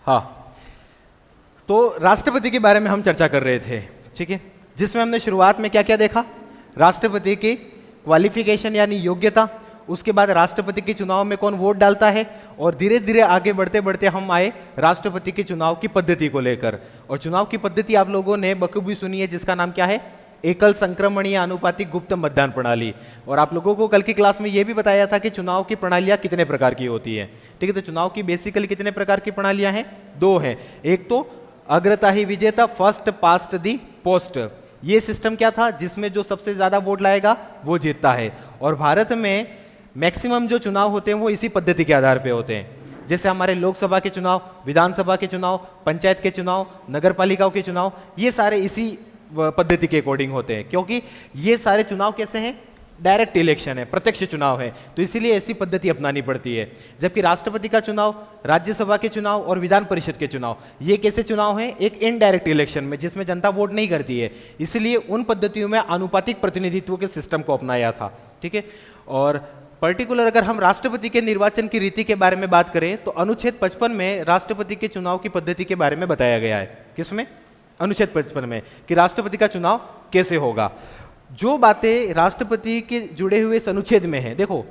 हाँ, तो राष्ट्रपति के बारे में हम चर्चा कर रहे थे, ठीक है, जिसमें हमने शुरुआत में क्या क्या देखा, राष्ट्रपति की क्वालिफिकेशन यानी योग्यता, उसके बाद राष्ट्रपति के चुनाव में कौन वोट डालता है, और धीरे धीरे आगे बढ़ते बढ़ते हम आए राष्ट्रपति के चुनाव की पद्धति को लेकर। और चुनाव की पद्धति आप लोगों ने बखूबी सुनी है, जिसका नाम क्या है, एकल संक्रमणीय आनुपातिक गुप्त मतदान प्रणाली। और आप लोगों को कल की क्लास में यह भी बताया था कि चुनाव की प्रणालियां कितने प्रकार की होती है, ठीक है। तो चुनाव की बेसिकली कितने प्रकार की प्रणालियां हैं, दो हैं। एक तो अग्रताही विजेता, फर्स्ट पास्ट दी पोस्ट, ये सिस्टम क्या था, जिसमें जो सबसे ज्यादा वोट लाएगा वो जीतता है। और भारत में मैक्सिमम जो चुनाव होते हैं वो इसी पद्धति के आधार पे होते हैं। जैसे हमारे लोकसभा के चुनाव, विधानसभा के चुनाव, पंचायत के चुनाव, नगर पालिकाओं के चुनाव, ये सारे इसी पद्धति के अकॉर्डिंग होते हैं, क्योंकि ये सारे चुनाव कैसे हैं, डायरेक्ट इलेक्शन है, प्रत्यक्ष चुनाव है, तो इसीलिए ऐसी पद्धति अपनानी पड़ती है। जबकि राष्ट्रपति का चुनाव, राज्यसभा के चुनाव और विधान परिषद के चुनाव, ये कैसे चुनाव हैं, एक इनडायरेक्ट इलेक्शन में, जिसमें जनता वोट नहीं करती है। इसलिए उन पद्धतियों में आनुपातिक प्रतिनिधित्व के सिस्टम को अपनाया था, ठीक है। और पर्टिकुलर अगर हम राष्ट्रपति के निर्वाचन की रीति के बारे में बात करें तो अनुच्छेद 55 में राष्ट्रपति के चुनाव की पद्धति के बारे में बताया गया है। किसमें, अनुच्छेद 55 में, कि राष्ट्रपति का चुनाव कैसे होगा। जो बातें राष्ट्रपति के जुड़े हुए इस अनुच्छेद में है, देखो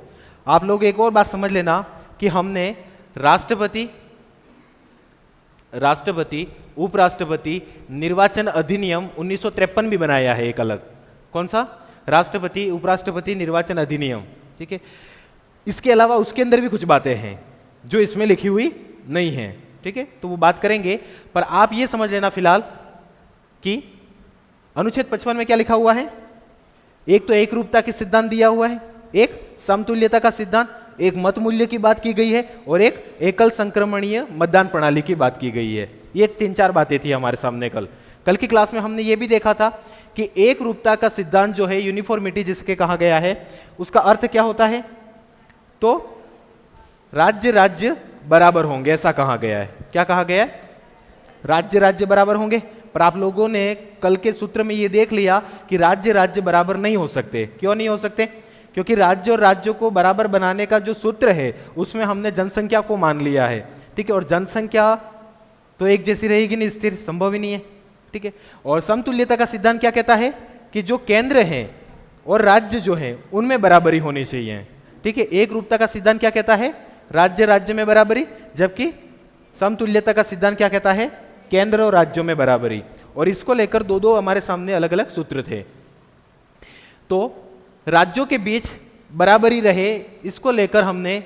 आप लोग एक और बात समझ लेना कि हमने राष्ट्रपति उपराष्ट्रपति निर्वाचन अधिनियम 1953 भी बनाया है एक अलग। कौन सा, राष्ट्रपति उपराष्ट्रपति निर्वाचन अधिनियम, ठीक है। इसके अलावा उसके अंदर भी कुछ बातें हैं जो इसमें लिखी हुई नहीं है, ठीक है, तो वो बात करेंगे। पर आप ये समझ लेना फिलहाल कि अनुच्छेद 55 में क्या लिखा हुआ है, एक तो एक रूपता के सिद्धांत दिया हुआ है, एक समतुल्यता का सिद्धांत, एक मत मूल्य की बात की गई है, और एक एकल संक्रमणीय मतदान प्रणाली की बात की गई है। ये 3-4 बातें थी हमारे सामने कल की क्लास में। हमने ये भी देखा था कि एक रूपता का सिद्धांत जो है, यूनिफॉर्मिटी जिसके कहा गया है, उसका अर्थ क्या होता है, तो राज्य राज्य बराबर होंगे, ऐसा कहा गया है। क्या कहा गया है, राज्य राज्य बराबर होंगे। पर आप लोगों ने कल के सूत्र में ये देख लिया कि राज्य राज्य बराबर नहीं हो सकते। क्यों नहीं हो सकते, क्योंकि राज्य और राज्यों को बराबर बनाने का जो सूत्र है उसमें हमने जनसंख्या को मान लिया है, ठीक है। और जनसंख्या तो एक जैसी रहेगी नहीं, स्थिर, संभव ही नहीं है, ठीक है। और समतुल्यता का सिद्धांत क्या कहता है कि जो केंद्र है और राज्य जो है उनमें बराबरी होनी चाहिए, ठीक है। एक रूपता का सिद्धांत क्या कहता है, राज्य राज्य में बराबरी, जबकि समतुल्यता का सिद्धांत क्या कहता है, केंद्र और राज्यों में बराबरी। और इसको लेकर दो हमारे सामने अलग अलग सूत्र थे। तो राज्यों के बीच बराबरी रहे, इसको लेकर हमने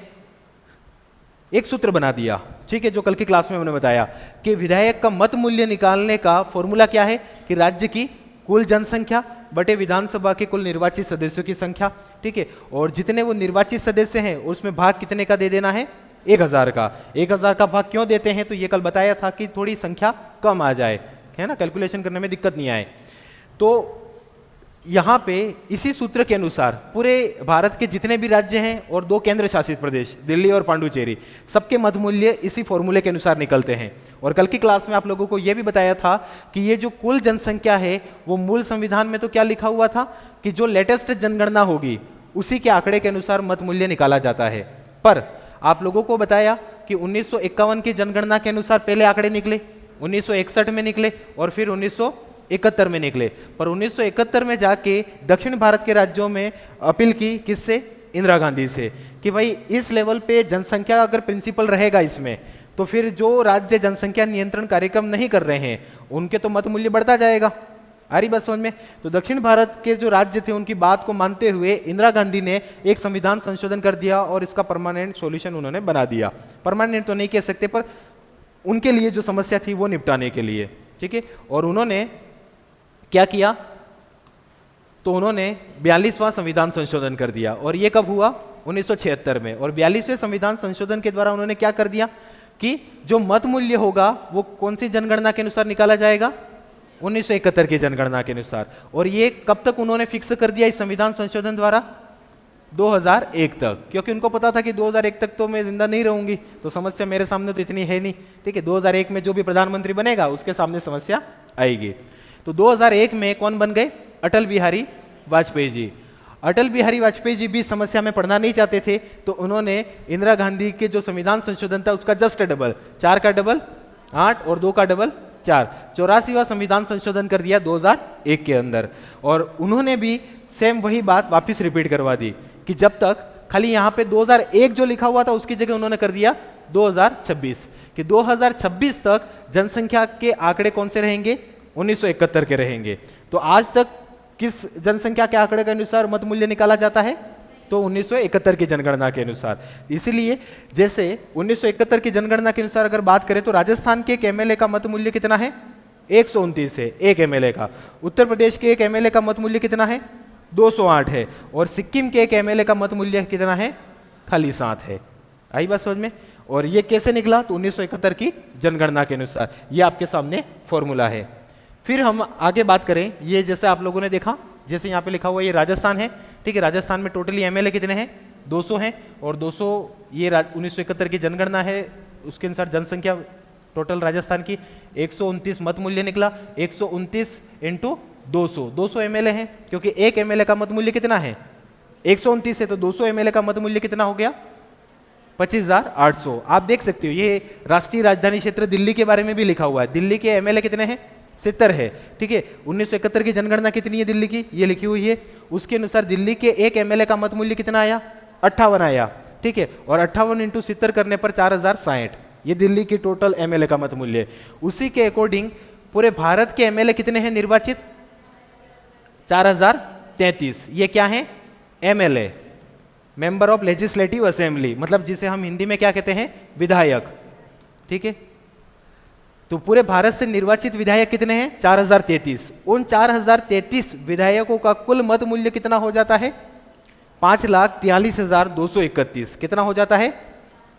एक सूत्र बना दिया, ठीक है, जो कल की क्लास में हमने बताया कि विधायक का मत मूल्य निकालने का फॉर्मूला क्या है कि राज्य की कुल जनसंख्या बटे विधानसभा के कुल निर्वाचित सदस्यों की संख्या, ठीक है। और जितने वो निर्वाचित सदस्य हैं उसमें भाग कितने का दे देना है, 1000 का। 1000 का भाग क्यों देते हैं, तो ये कल बताया था कि थोड़ी संख्या कम आ जाए, है ना, कैलकुलेशन करने में दिक्कत नहीं आए। तो यहाँ पे इसी सूत्र के अनुसार पूरे भारत के जितने भी राज्य हैं और 2 केंद्र शासित प्रदेश, दिल्ली और पांडुचेरी, सबके मत मूल्य इसी फॉर्मूले के अनुसार निकलते हैं। और कल की क्लास में आप लोगों को यह भी बताया था कि ये जो कुल जनसंख्या है वो मूल संविधान में तो क्या लिखा हुआ था कि जो लेटेस्ट जनगणना होगी उसी के आंकड़े के अनुसार मत मूल्य निकाला जाता है। पर आप लोगों को बताया कि 1951 की जनगणना के अनुसार पहले आंकड़े निकले, 1961 में निकले और फिर 1971 में निकले। पर 1971 में जाके दक्षिण भारत के राज्यों में अपील की, किससे, इंदिरा गांधी से, कि भाई इस लेवल पे जनसंख्या अगर प्रिंसिपल रहेगा इसमें, तो फिर जो राज्य जनसंख्या नियंत्रण कार्यक्रम नहीं कर रहे हैं उनके तो मत मूल्य बढ़ता जाएगा। आ रही बात समझ में। तो दक्षिण भारत के जो राज्य थे उनकी बात को मानते हुए इंदिरा गांधी ने एक संविधान संशोधन कर दिया और इसका परमानेंट सॉल्यूशन उन्होंने बना दिया। परमानेंट तो नहीं कह सकते, पर उनके लिए जो समस्या थी वो निपटाने के लिए, ठीक है। और उन्होंने क्या किया, तो उन्होंने 42वां संविधान संशोधन कर दिया। और ये कब हुआ, 1976 में। और 42वें संविधान संशोधन के द्वारा उन्होंने क्या कर दिया कि जो मत मूल्य होगा वो कौन सी जनगणना के अनुसार निकाला जाएगा, 1971 की जनगणना के अनुसार। और ये कब तक उन्होंने फिक्स कर दिया इस संविधान संशोधन द्वारा, 2001 तक, क्योंकि उनको पता था कि 2001 तक तो मैं जिंदा नहीं रहूंगी, तो समस्या मेरे सामने तो इतनी है नहीं, ठीक है। 2001 में जो भी प्रधानमंत्री बनेगा उसके सामने समस्या आएगी। तो 2001 में कौन बन गए, अटल बिहारी वाजपेयी जी। अटल बिहारी वाजपेयी जी भी समस्या में पड़ना नहीं चाहते थे, तो उन्होंने इंदिरा गांधी के जो संविधान संशोधन था उसका जस्ट डबल, 4 का डबल 8 और 2 का डबल 4, 84वां संविधान संशोधन कर दिया 2001 के अंदर। और उन्होंने भी सेम वही बात वापस रिपीट करवा दी कि जब तक खाली यहाँ पे 2001 जो लिखा हुआ था उसकी जगह उन्होंने कर दिया 2026, कि 2026 तक जनसंख्या के आंकड़े कौन से रहेंगे, 1971 के रहेंगे। तो आज तक किस जनसंख्या के आंकड़े के अनुसार मत मूल्य निकाला जाता है, तो 1971 की जनगणना के अनुसार। इसीलिए जैसे 1971 की जनगणना के अनुसार अगर बात करें तो राजस्थान के एक एमएलए का मत मूल्य कितना है, 129 है एक एमएलए का। उत्तर प्रदेश के एक एमएलए का मत मूल्य कितना है, 208 है। और सिक्किम के एक एमएलए का मत मूल्य कितना है, खाली 7 है। आई बात समझ में। और ये कैसे निकला, तो 1971 की जनगणना के अनुसार। ये आपके सामने फॉर्मूला है। फिर हम आगे बात करें, ये जैसे आप लोगों ने देखा, जैसे यहाँ पे लिखा हुआ ये राजस्थान है, ठीक है। राजस्थान में टोटली एमएलए कितने हैं, 200 हैं। और 200 ये 1971 की जनगणना है, उसके अनुसार जनसंख्या टोटल राजस्थान की 129 मत मूल्य निकला। 129 इंटू 200 एमएलए हैं, क्योंकि एक एमएलए का मत मूल्य कितना है, 129 है, तो 200 एमएलए का मत मूल्य कितना हो गया, 25,800। आप देख सकते हो ये राष्ट्रीय राजधानी क्षेत्र दिल्ली के बारे में भी लिखा हुआ है। दिल्ली के एमएलए कितने हैं, 70 है, ठीक है। 1971 की जनगणना कितनी है दिल्ली की, ये लिखी हुई है। उसके अनुसार दिल्ली के एक एमएलए का मत मूल्य कितना आया, 58 आया, ठीक है। और 58 इंटू 70 करने पर 4060, ये दिल्ली की टोटल एमएलए का मत मूल्य है। उसी के अकॉर्डिंग पूरे भारत के एमएलए कितने हैं निर्वाचित, 4033। ये क्या है, MLA, member of legislative assembly, मतलब जिसे हम हिंदी में क्या कहते हैं, विधायक, ठीक है। तो पूरे भारत से निर्वाचित विधायक कितने हैं, 4033। उन 4033 विधायकों का कुल मत मूल्य कितना हो जाता है, 5,43,231। कितना हो जाता है,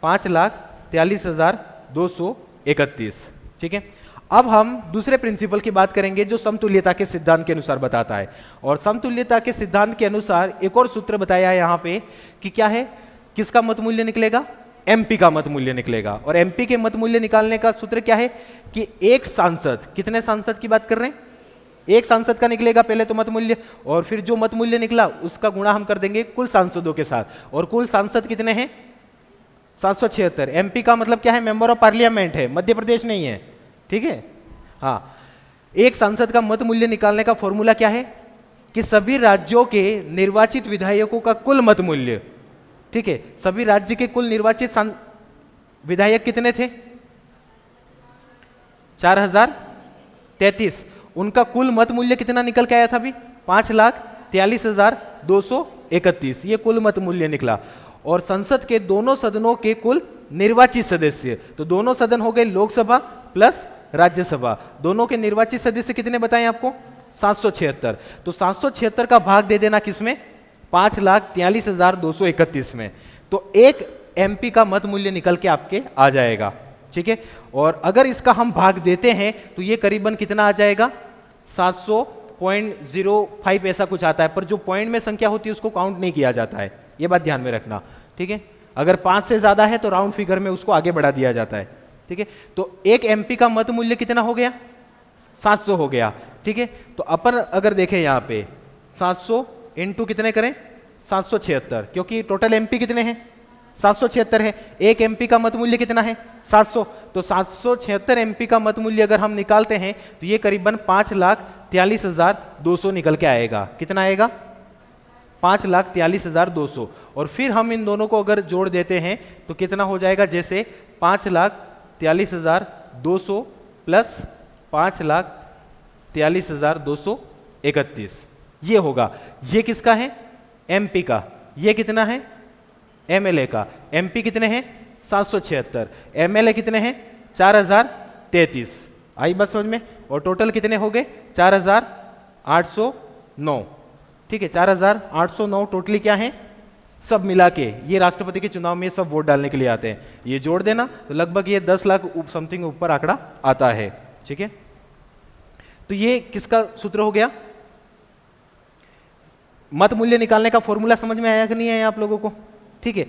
5,43,231, ठीक है। अब हम दूसरे प्रिंसिपल की बात करेंगे जो समतुल्यता के सिद्धांत के अनुसार बताता है। और समतुल्यता के सिद्धांत के अनुसार एक और सूत्र बताया है यहाँ पे कि क्या है, किसका मत मूल्य निकलेगा, एमपी का मत मूल्य निकलेगा। और एमपी के मत मूल्य निकालने का सूत्र क्या है कि एक सांसद, कितने सांसद की बात कर रहे हैं, एक सांसद का निकलेगा पहले तो मत मूल्य, और फिर जो मत मूल्य निकला उसका गुणा हम कर देंगे कुल सांसदों के साथ। और कुल सांसद कितने हैं, 776। एमपी का मतलब क्या है, मेंबर ऑफ पार्लियामेंट है, मध्य प्रदेश नहीं है, ठीक है। हाँ, एक सांसद का मत मूल्य निकालने का फॉर्मूला क्या है कि सभी राज्यों के निर्वाचित विधायकों का कुल मत मूल्य, ठीक है। सभी राज्य के कुल निर्वाचित विधायक कितने थे, 4033। उनका कुल मत मूल्य कितना निकल के आया था अभी, 5,43,231। ये कुल मत मूल्य निकला। और संसद के दोनों सदनों के कुल निर्वाचित सदस्य, तो दोनों सदन हो गए लोकसभा प्लस राज्यसभा, दोनों के निर्वाचित सदस्य कितने बताएं आपको, 776। तो 776 का भाग दे देना किसमें, 5,43,231 में, तो एक एमपी का मत मूल्य निकल के आपके आ जाएगा, ठीक है। और अगर इसका हम भाग देते हैं तो ये करीबन कितना आ जाएगा, 700.05 ऐसा कुछ आता है। पर जो पॉइंट में संख्या होती है उसको काउंट नहीं किया जाता है, ये बात ध्यान में रखना, ठीक है। अगर 5 से ज्यादा है तो राउंड फिगर में उसको आगे बढ़ा दिया जाता है, ठीक है। तो एक एमपी का मत मूल्य कितना हो गया, 700 हो गया, ठीक है। तो अपन अगर देखें यहाँ पे 700 इंटू कितने करें, 776, क्योंकि टोटल एमपी कितने हैं, 776 है। एक एमपी का मत मूल्य कितना है, 700। तो 776 एमपी का मत मूल्य अगर हम निकालते हैं तो ये करीबन 5,43,200 निकल के आएगा। कितना आएगा, 5,43,200। और फिर हम इन दोनों को अगर जोड़ देते हैं तो कितना हो जाएगा, जैसे 5,43,200 प्लस 5,43,231, ये होगा। ये किसका है, एमपी का। ये कितना है, एमएलए का। एमपी कितने हैं, 776। एमएलए कितने हैं, 4,033। आई बात समझ में। और टोटल कितने हो गए, 4,809, ठीक है। 4,809 टोटली क्या है, सब मिला के ये राष्ट्रपति के चुनाव में सब वोट डालने के लिए आते हैं। ये जोड़ देना तो लगभग ये 10 लाख समथिंग ऊपर आंकड़ा आता है, ठीक है। तो ये किसका सूत्र हो गया, मत मूल्य निकालने का फॉर्मूला समझ में आया कि नहीं आया आप लोगों को, ठीक है।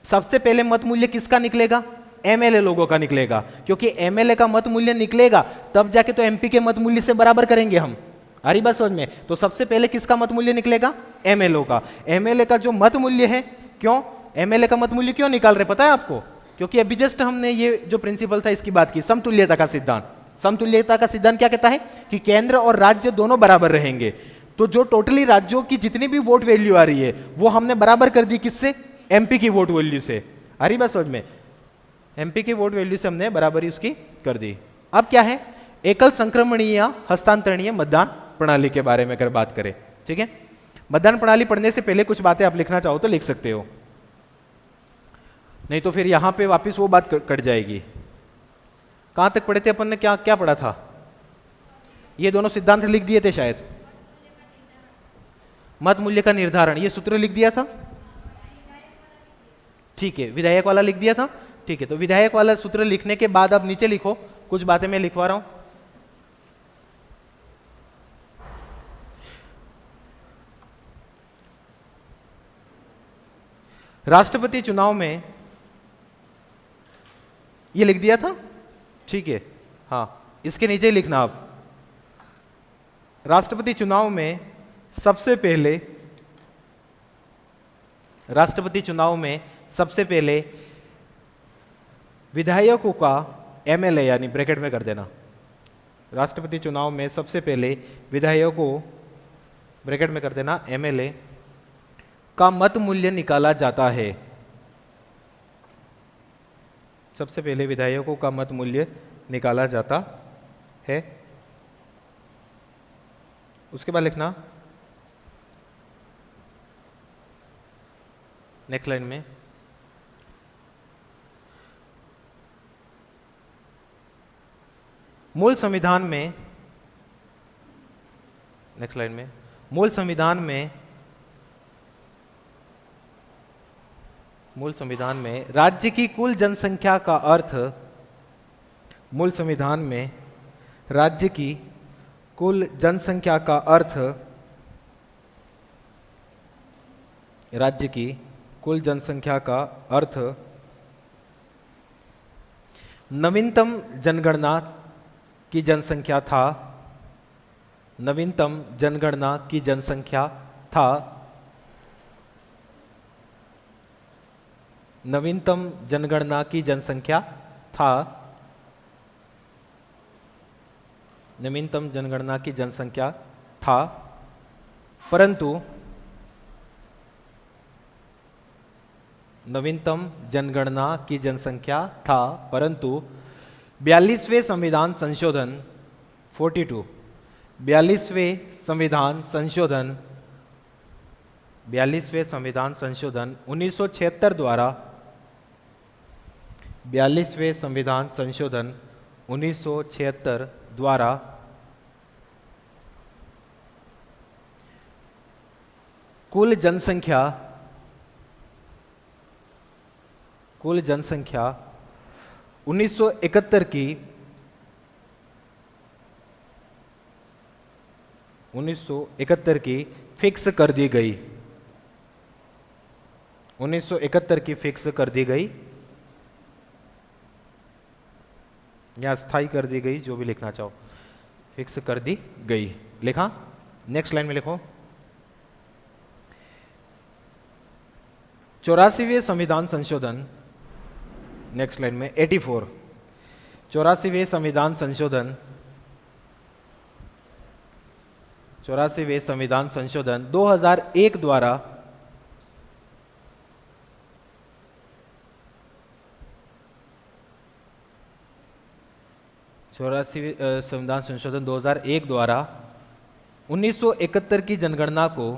सबसे पहले मत मूल्य किसका निकलेगा, एमएलए लोगों का निकलेगा, क्योंकि एमएलए का मत मूल्य निकलेगा तब जाके तो एमपी के मत मूल्य से बराबर करेंगे हम। आ रही बात समझ में। तो सबसे पहले किसका मत मूल्य निकलेगा, एमएलए का। एमएलए का जो मत मूल्य है, क्यों एमएलए का मत मूल्य क्यों निकाल रहे पता है आपको, क्योंकि अभी जस्ट हमने ये जो प्रिंसिपल था इसकी बात की, समतुल्यता का सिद्धांत। समतुल्यता का सिद्धांत क्या कहता है कि केंद्र और राज्य दोनों बराबर रहेंगे। तो जो टोटली राज्यों की जितनी भी वोट वैल्यू आ रही है वो हमने बराबर कर दी किससे? एमपी की वोट वैल्यू से। आ रही बात समझ में? एमपी की वोट वैल्यू से हमने बराबरी उसकी कर दी। अब क्या है? एकल संक्रमणीय हस्तांतरणीय मतदान प्रणाली के बारे में अगर बात करें, ठीक है। मतदान प्रणाली पढ़ने से पहले कुछ बातें आप लिखना चाहो तो लिख सकते हो, नहीं तो फिर यहां पे वापस वो बात कट जाएगी। कहां तक पढ़े थे अपन ने? क्या क्या पढ़ा था? ये दोनों सिद्धांत लिख दिए थे शायद। मत मूल्य का निर्धारण, ये सूत्र लिख दिया था, ठीक है। विधायक वाला लिख दिया था, ठीक है। तो विधायक वाला सूत्र लिखने के बाद अब नीचे लिखो, कुछ बातें मैं लिखवा रहा हूं। राष्ट्रपति चुनाव में ये लिख दिया था, ठीक है। हाँ, इसके नीचे लिखना आप, राष्ट्रपति चुनाव में सबसे पहले, राष्ट्रपति चुनाव में सबसे पहले विधायकों का एमएलए, यानी ब्रैकेट में कर देना, राष्ट्रपति चुनाव में सबसे पहले विधायकों, ब्रैकेट में कर देना, एमएलए का मत मूल्य निकाला जाता है। सबसे पहले विधायकों का मत मूल्य निकाला जाता है। उसके बाद लिखना नेक्स्ट लाइन में, मूल संविधान में, नेक्स्ट लाइन में, मूल संविधान में, मूल संविधान में राज्य की कुल जनसंख्या का अर्थ, मूल संविधान में राज्य की कुल जनसंख्या का अर्थ, राज्य की कुल जनसंख्या का अर्थ नवीनतम जनगणना की जनसंख्या था, नवीनतम जनगणना की जनसंख्या था, नवीनतम जनगणना की जनसंख्या था, नवीनतम जनगणना की जनसंख्या था, परंतु नवीनतम जनगणना की जनसंख्या था, परंतु 42वें संविधान संशोधन 42, 42वें संविधान संशोधन, 42वें संविधान संशोधन 1976 द्वारा, 42वें संविधान संशोधन 1976 द्वारा कुल जनसंख्या, कुल जनसंख्या 1971 की, 1971 की फिक्स कर दी गई, 1971 की फिक्स कर दी गई या स्थायी कर दी गई, जो भी लिखना चाहो, फिक्स कर दी गई, लिखा। नेक्स्ट लाइन में लिखो, 84वें संविधान संशोधन, नेक्स्ट लाइन में 84, 84वें संविधान संशोधन, 84वें संविधान संशोधन 2001 द्वारा, 84वें संविधान संशोधन 2001 द्वारा 1971 की जनगणना को,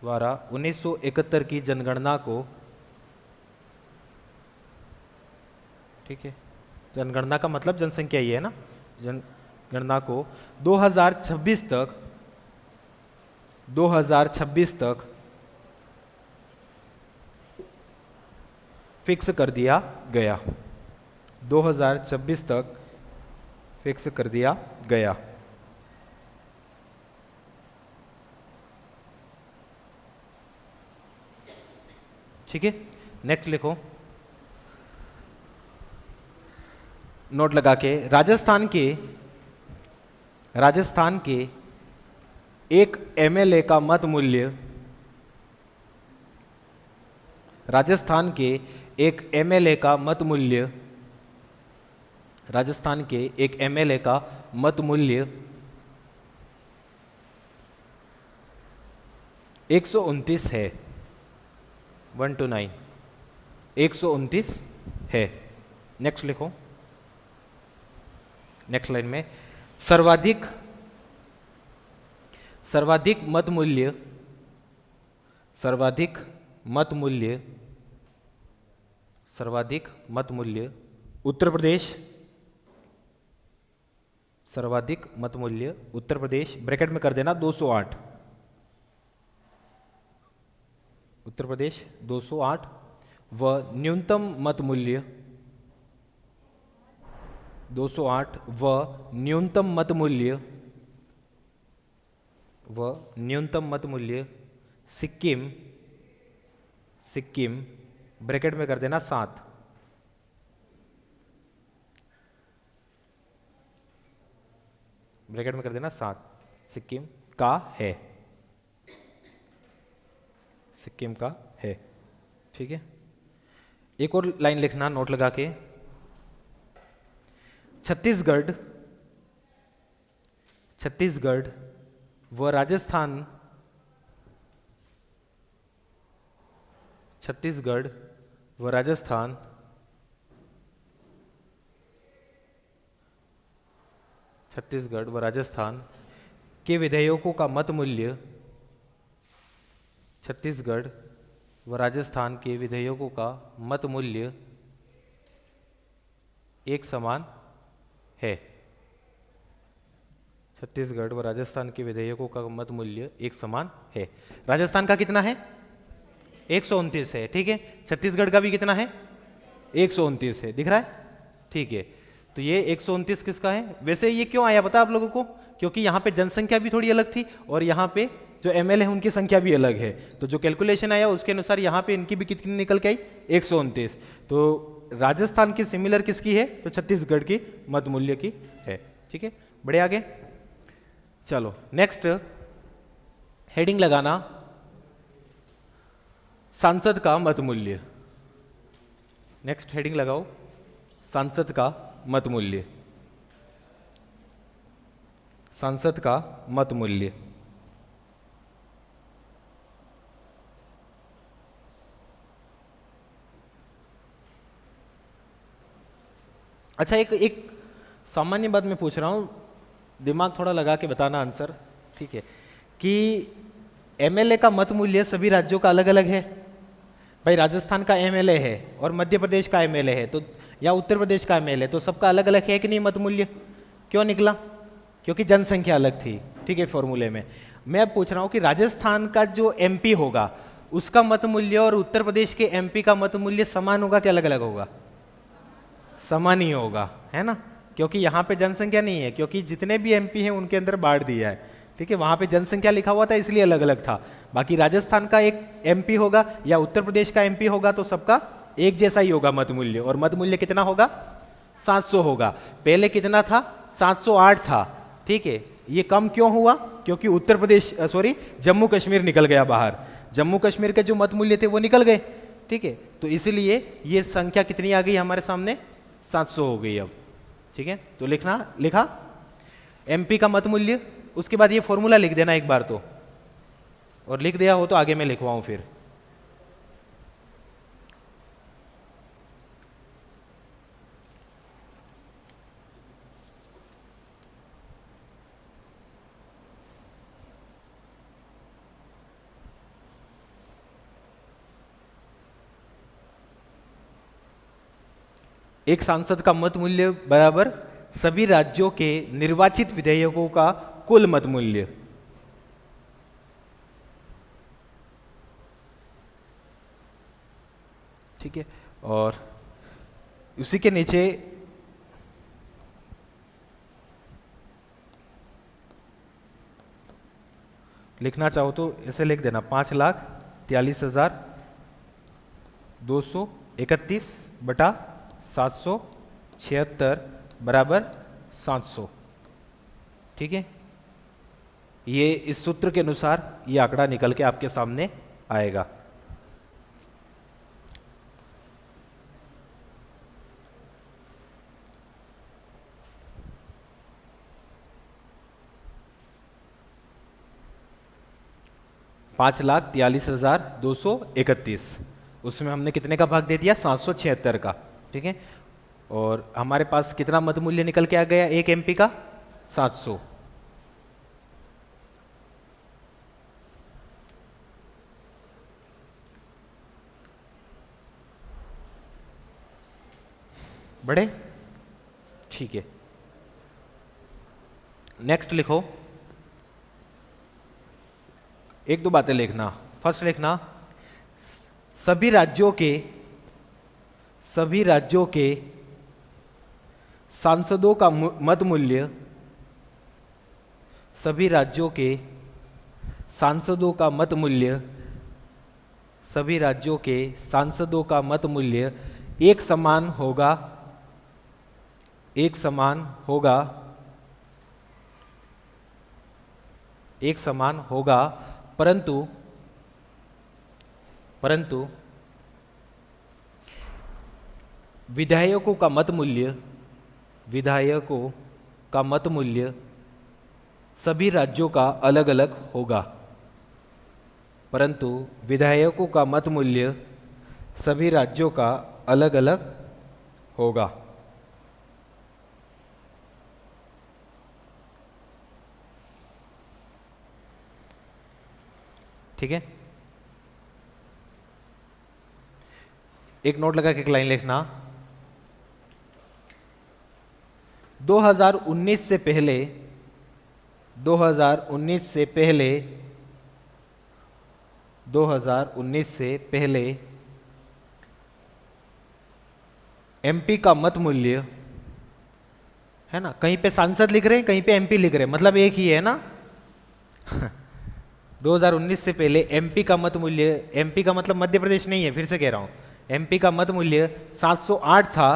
द्वारा 1971 की जनगणना को, ठीक है, जनगणना का मतलब जनसंख्या ही है ना, जनगणना को 2026 तक, 2026 तक फिक्स कर दिया गया, 2026 तक फिक्स कर दिया गया। ठीक है, नेक्स्ट लिखो, नोट लगा के, राजस्थान के एक एमएलए का मत मूल्य, राजस्थान के एक एमएलए का मत मूल्य, राजस्थान के एक एमएलए का मत मूल्य 129 है, 129, 129 है। नेक्स्ट लिखो, नेक्स्ट लाइन में सर्वाधिक मत मूल्य, सर्वाधिक मत मूल्य, सर्वाधिक मत मूल्य उत्तर प्रदेश, सर्वाधिक मत मूल्य उत्तर प्रदेश, ब्रैकेट में कर देना 208, उत्तर प्रदेश 208, व न्यूनतम मत मूल्य 208 व न्यूनतम मत मूल्य, व न्यूनतम मत मूल्य सिक्किम, सिक्किम ब्रैकेट में कर देना 7, ब्रैकेट में कर देना 7, सिक्किम का है, सिक्किम का है। ठीक है, एक और लाइन लिखना नोट लगा के, छत्तीसगढ़, छत्तीसगढ़ व राजस्थान, छत्तीसगढ़ व राजस्थान छत्तीसगढ़ व राजस्थान के विधेयकों का मत मूल्य, छत्तीसगढ़ व राजस्थान के विधेयकों का मत मूल्य एक समान है, छत्तीसगढ़ व राजस्थान के विधेयकों का मत मूल्य एक समान है। राजस्थान का कितना है? 129 है। ठीक है, छत्तीसगढ़ का भी कितना है? 129 है, दिख रहा है? ठीक है, तो ये 129 किसका है? वैसे ये क्यों आया पता आप लोगों को? क्योंकि यहाँ पे जनसंख्या भी थोड़ी अलग थी और यहाँ पे जो एमएलए है उनकी संख्या भी अलग है, तो जो कैलकुलेशन आया उसके अनुसार यहाँ पे इनकी भी कितनी निकल के आई? 129। तो राजस्थान की सिमिलर किसकी है? तो छत्तीसगढ़ की मत मूल्य की है। ठीक है, बढ़े आगे। चलो नेक्स्ट हेडिंग लगाना, सांसद का मत मूल्य। नेक्स्ट हेडिंग लगाओ, सांसद का मत मूल्य, सांसद का मत मूल्य। अच्छा, एक सामान्य बात मैं पूछ रहा हूं, दिमाग थोड़ा लगा के बताना आंसर, ठीक है, कि एमएलए का मत मूल्य सभी राज्यों का अलग अलग है। भाई राजस्थान का एमएलए है और मध्य प्रदेश का एमएलए है, तो या उत्तर प्रदेश का एमएलए, तो सबका अलग अलग है कि नहीं मत मूल्य? क्यों निकला? क्योंकि जनसंख्या अलग थी। ठीक है, फॉर्मूले में मैं अब पूछ रहा हूं कि राजस्थान का जो एमपी होगा उसका मत मूल्य और उत्तर प्रदेश के एमपी का मत मूल्य समान होगा कि अलग अलग होगा? समान ही होगा, है ना, क्योंकि यहाँ पे जनसंख्या नहीं है, क्योंकि जितने भी एमपी हैं उनके अंदर बांट दिया है। ठीक है, वहां पे जनसंख्या लिखा हुआ था इसलिए अलग अलग था। बाकी राजस्थान का एक एमपी होगा या उत्तर प्रदेश का एमपी होगा तो सबका एक जैसा ही होगा मत मूल्य, और मत मूल्य कितना होगा? 700 होगा। पहले कितना था? 708 था। ठीक है, ये कम क्यों हुआ? क्योंकि उत्तर प्रदेश जम्मू कश्मीर निकल गया बाहर, जम्मू कश्मीर के जो मत मूल्य थे वो निकल गए। ठीक है, तो इसीलिए ये संख्या कितनी आ गई हमारे सामने? 700 हो गई अब। ठीक है, तो लिखा एमपी का मत मूल्य, उसके बाद ये फॉर्मूला लिख देना एक बार तो, और लिख दिया हो तो आगे मैं लिखवाऊं फिर। एक सांसद का मत मूल्य बराबर सभी राज्यों के निर्वाचित विधेयकों का कुल मत मूल्य। ठीक है, और उसी के नीचे लिखना चाहो तो ऐसे लिख देना 5,43,231 बटा 776 बराबर 700। ठीक है, ये इस सूत्र के अनुसार ये आंकड़ा निकल के आपके सामने आएगा। 5,43,231, उसमें हमने कितने का भाग दे दिया? 776 का। ठीक है, और हमारे पास कितना मत मूल्य निकल के आ गया एक एमपी का? 700। बढ़े? ठीक है, नेक्स्ट लिखो। एक दो बातें लिखना। फर्स्ट लिखना, सभी राज्यों के सांसदों का मत मूल्य, सभी राज्यों के सांसदों का मत मूल्य, सभी राज्यों के सांसदों का मत मूल्य एक समान होगा, एक समान होगा, एक समान होगा, परंतु विधायकों का मत मूल्य, विधायकों का मत मूल्य सभी राज्यों का अलग अलग होगा, परंतु विधायकों का मत मूल्य सभी राज्यों का अलग अलग होगा। ठीक है, एक नोट लगा के एक लाइन लिखना। 2019 से पहले, 2019 से पहले, 2019 से पहले एमपी का मत मूल्य है ना, कहीं पे सांसद लिख रहे हैं, कहीं पे एमपी लिख रहे हैं, मतलब एक ही है ना। 2019 से पहले एमपी का मत मूल्य, एमपी का मतलब मध्य प्रदेश नहीं है, फिर से कह रहा हूं, एमपी का मत मूल्य 708 था,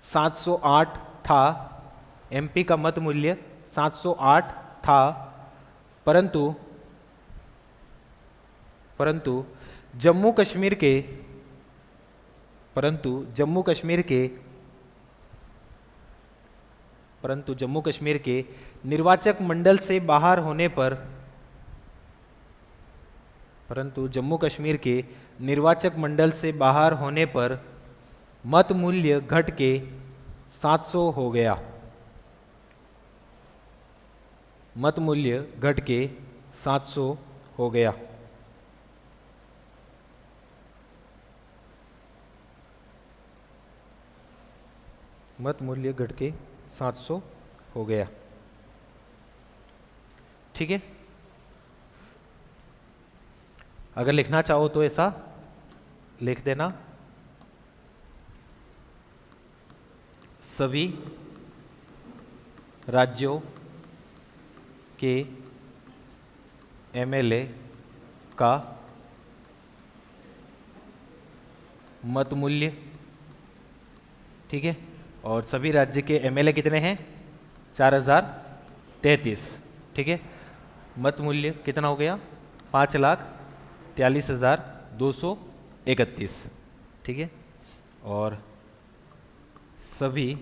708 था, एमपी का मत मूल्य 708 था, परंतु जम्मू कश्मीर के, परंतु जम्मू कश्मीर के निर्वाचक मंडल से बाहर होने पर, परंतु जम्मू कश्मीर के निर्वाचक मंडल से बाहर होने पर मत मूल्य घट के 700 हो गया, मत मूल्य घट के 700 हो गया। मत मूल्य घट के 700 हो गया। ठीक है, अगर लिखना चाहो तो ऐसा लिख देना, सभी राज्यों के एमएलए का मत मूल्य, ठीक है, और सभी राज्य के एमएलए कितने हैं? 4033, ठीक है, मत मूल्य कितना हो गया? 5,43,231, ठीक है, और सभी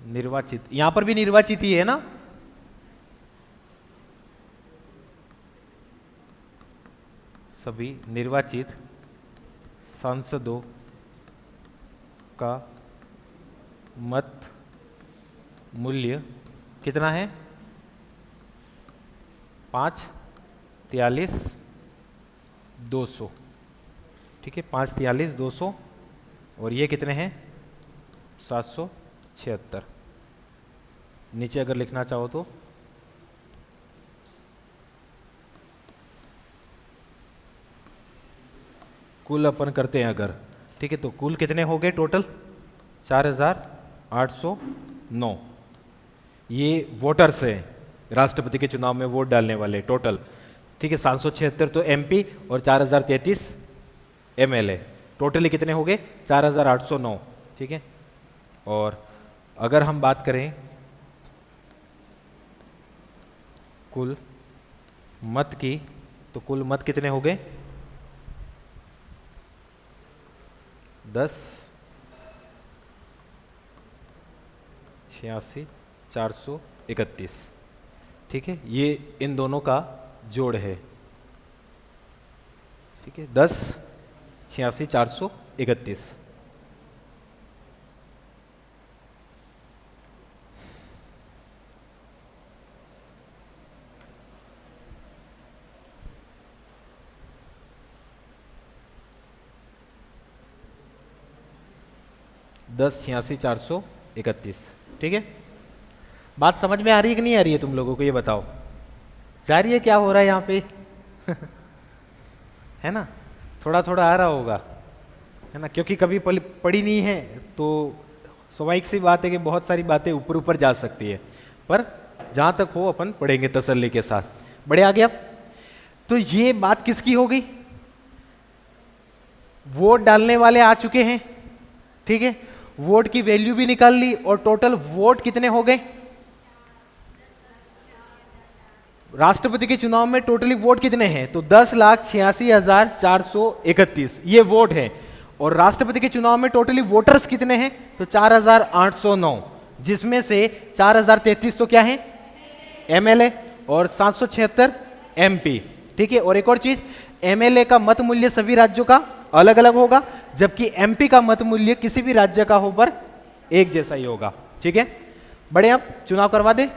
निर्वाचित, यहां पर भी निर्वाचित ही है ना, सभी निर्वाचित सांसदों का मत मूल्य कितना है? 5,43,200, ठीक है, 5,43,200, और ये कितने हैं? 776। नीचे अगर लिखना चाहो तो कुल अपन करते हैं अगर, ठीक है, तो कुल कितने हो गए टोटल? 4,809। ये वोटर्स हैं, राष्ट्रपति के चुनाव में वोट डालने वाले टोटल, ठीक है, 776 तो एमपी और 4,033 एमएलए, टोटली कितने हो गए? 4,809, ठीक है। और अगर हम बात करें कुल मत की, तो कुल मत कितने हो गए? 10,86,431, ठीक है, ये इन दोनों का जोड़ है। ठीक है, 10 86 431। दस 86 431। ठीक है, बात समझ में आ रही है कि नहीं आ रही है तुम लोगों को, ये बताओ। जा रही है, क्या हो रहा है यहाँ पे है ना, थोड़ा थोड़ा आ रहा होगा, है ना, क्योंकि कभी पढ़ी नहीं है तो स्वाभाविक सी बात है कि बहुत सारी बातें ऊपर ऊपर जा सकती है, पर जहाँ तक हो अपन पढ़ेंगे तसल्ली के साथ। बड़े आगे अब तो ये बात किसकी हो गई, वोट डालने वाले आ चुके हैं। ठीक है, वोट की वैल्यू भी निकाल ली और टोटल वोट कितने हो गए। राष्ट्रपति के चुनाव में टोटली वोट कितने हैं, तो 10,86,431 ये वोट है। और राष्ट्रपति के चुनाव में टोटली वोटर्स कितने हैं, तो 4,809, जिसमें से 4,033 तो क्या है, एमएलए, और 776 एमपी। ठीक है, और एक और चीज, एमएलए का मत मूल्य सभी राज्यों का अलग अलग होगा, जबकि एमपी का मत मूल्य किसी भी राज्य का हो पर एक जैसा ही होगा। ठीक है, बड़े अब चुनाव करवा दे।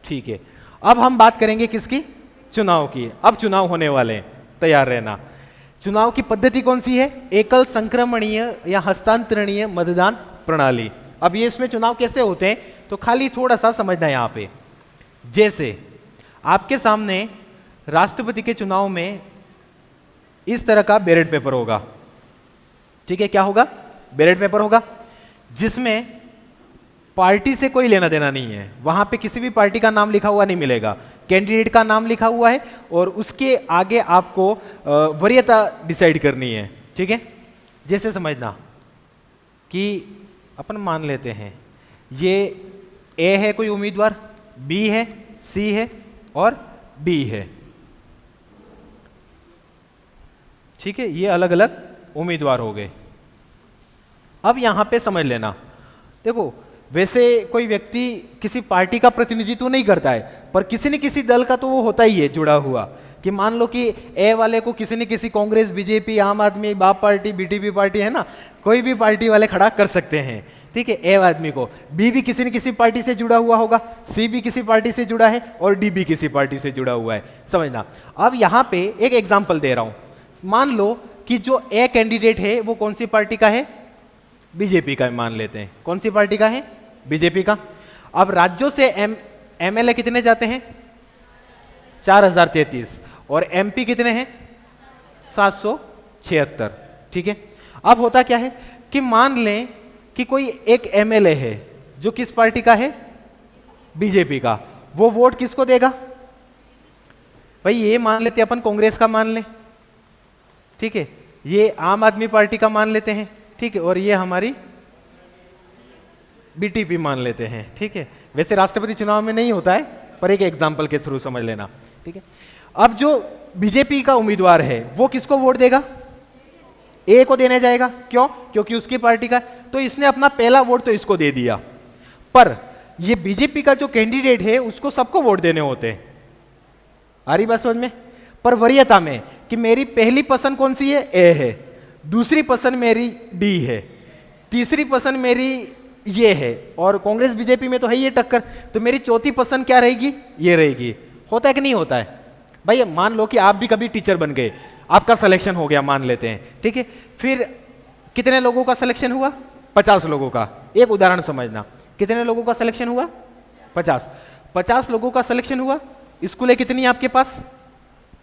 ठीक है, अब हम बात करेंगे किसकी, चुनाव की। अब चुनाव होने वाले हैं, तैयार रहना। चुनाव की पद्धति कौन सी है, एकल संक्रमणीय या हस्तांतरणीय मतदान प्रणाली। अब ये इसमें चुनाव कैसे होते हैं, तो खाली थोड़ा सा समझना यहां पे। जैसे आपके सामने राष्ट्रपति के चुनाव में इस तरह का बैलेट पेपर होगा। ठीक है, क्या होगा, बैलेट पेपर होगा, जिसमें पार्टी से कोई लेना देना नहीं है। वहां पे किसी भी पार्टी का नाम लिखा हुआ नहीं मिलेगा, कैंडिडेट का नाम लिखा हुआ है और उसके आगे आपको वरीयता डिसाइड करनी है। ठीक है, जैसे समझना कि अपन मान लेते हैं ये ए है कोई उम्मीदवार, बी है, सी है और डी है। ठीक है, ये अलग अलग उम्मीदवार हो गए। अब यहां पे समझ लेना, देखो वैसे कोई व्यक्ति किसी पार्टी का प्रतिनिधित्व नहीं करता है, पर किसी न किसी दल का तो वो होता ही है जुड़ा हुआ। कि मान लो कि ए वाले को किसी न किसी कांग्रेस, बीजेपी, आम आदमी, बाप पार्टी, बीटीपी पार्टी, है ना, कोई भी पार्टी वाले खड़ा कर सकते हैं। ठीक है, ए आदमी को, बी भी किसी न किसी पार्टी से जुड़ा हुआ होगा, सी भी किसी पार्टी से जुड़ा है और डी भी किसी पार्टी से जुड़ा हुआ है। समझना, अब यहां पे एक एग्जाम्पल दे रहा हूं। मान लो कि जो ए कैंडिडेट है वो कौन सी पार्टी का है, बीजेपी का मान लेते हैं। कौन सी पार्टी का है, बीजेपी का। अब राज्यों से एमएलए कितने जाते हैं, 4,033, और एमपी कितने हैं, 776। ठीक है, अब होता क्या है कि मान लें कि कोई एक एमएलए है जो किस पार्टी का है, बीजेपी का, वो वोट किसको देगा, भाई ये मान लेते हैं अपन कांग्रेस का मान लें। ठीक है, ये आम आदमी पार्टी का मान लेते हैं। ठीक है, और ये हमारी बीटीपी मान लेते हैं। ठीक है, वैसे राष्ट्रपति चुनाव में नहीं होता है, पर एक एग्जाम्पल के थ्रू समझ लेना। ठीक है, अब जो बीजेपी का उम्मीदवार है वो किसको वोट देगा, ए को देने जाएगा। क्यों, क्योंकि उसकी पार्टी का, तो इसने अपना पहला वोट तो इसको दे दिया। पर ये बीजेपी का जो कैंडिडेट है उसको सबको वोट देने होते हैं। आ रही बात समझ में, पर वरीयता में कि मेरी पहली पसंद कौन सी है, ए है, दूसरी पसंद मेरी डी है, तीसरी पसंद मेरी ये है, और कांग्रेस बीजेपी में तो है ये टक्कर, तो मेरी चौथी पसंद क्या रहेगी, ये रहेगी। होता है कि नहीं होता है भाई। मान लो कि आप भी कभी टीचर बन गए, आपका सिलेक्शन हो गया मान लेते हैं। ठीक है, फिर कितने लोगों का सिलेक्शन हुआ, 50 लोगों का। एक उदाहरण समझना, कितने लोगों का सिलेक्शन हुआ, 50 लोगों का सिलेक्शन हुआ। स्कूलें कितनी आपके पास,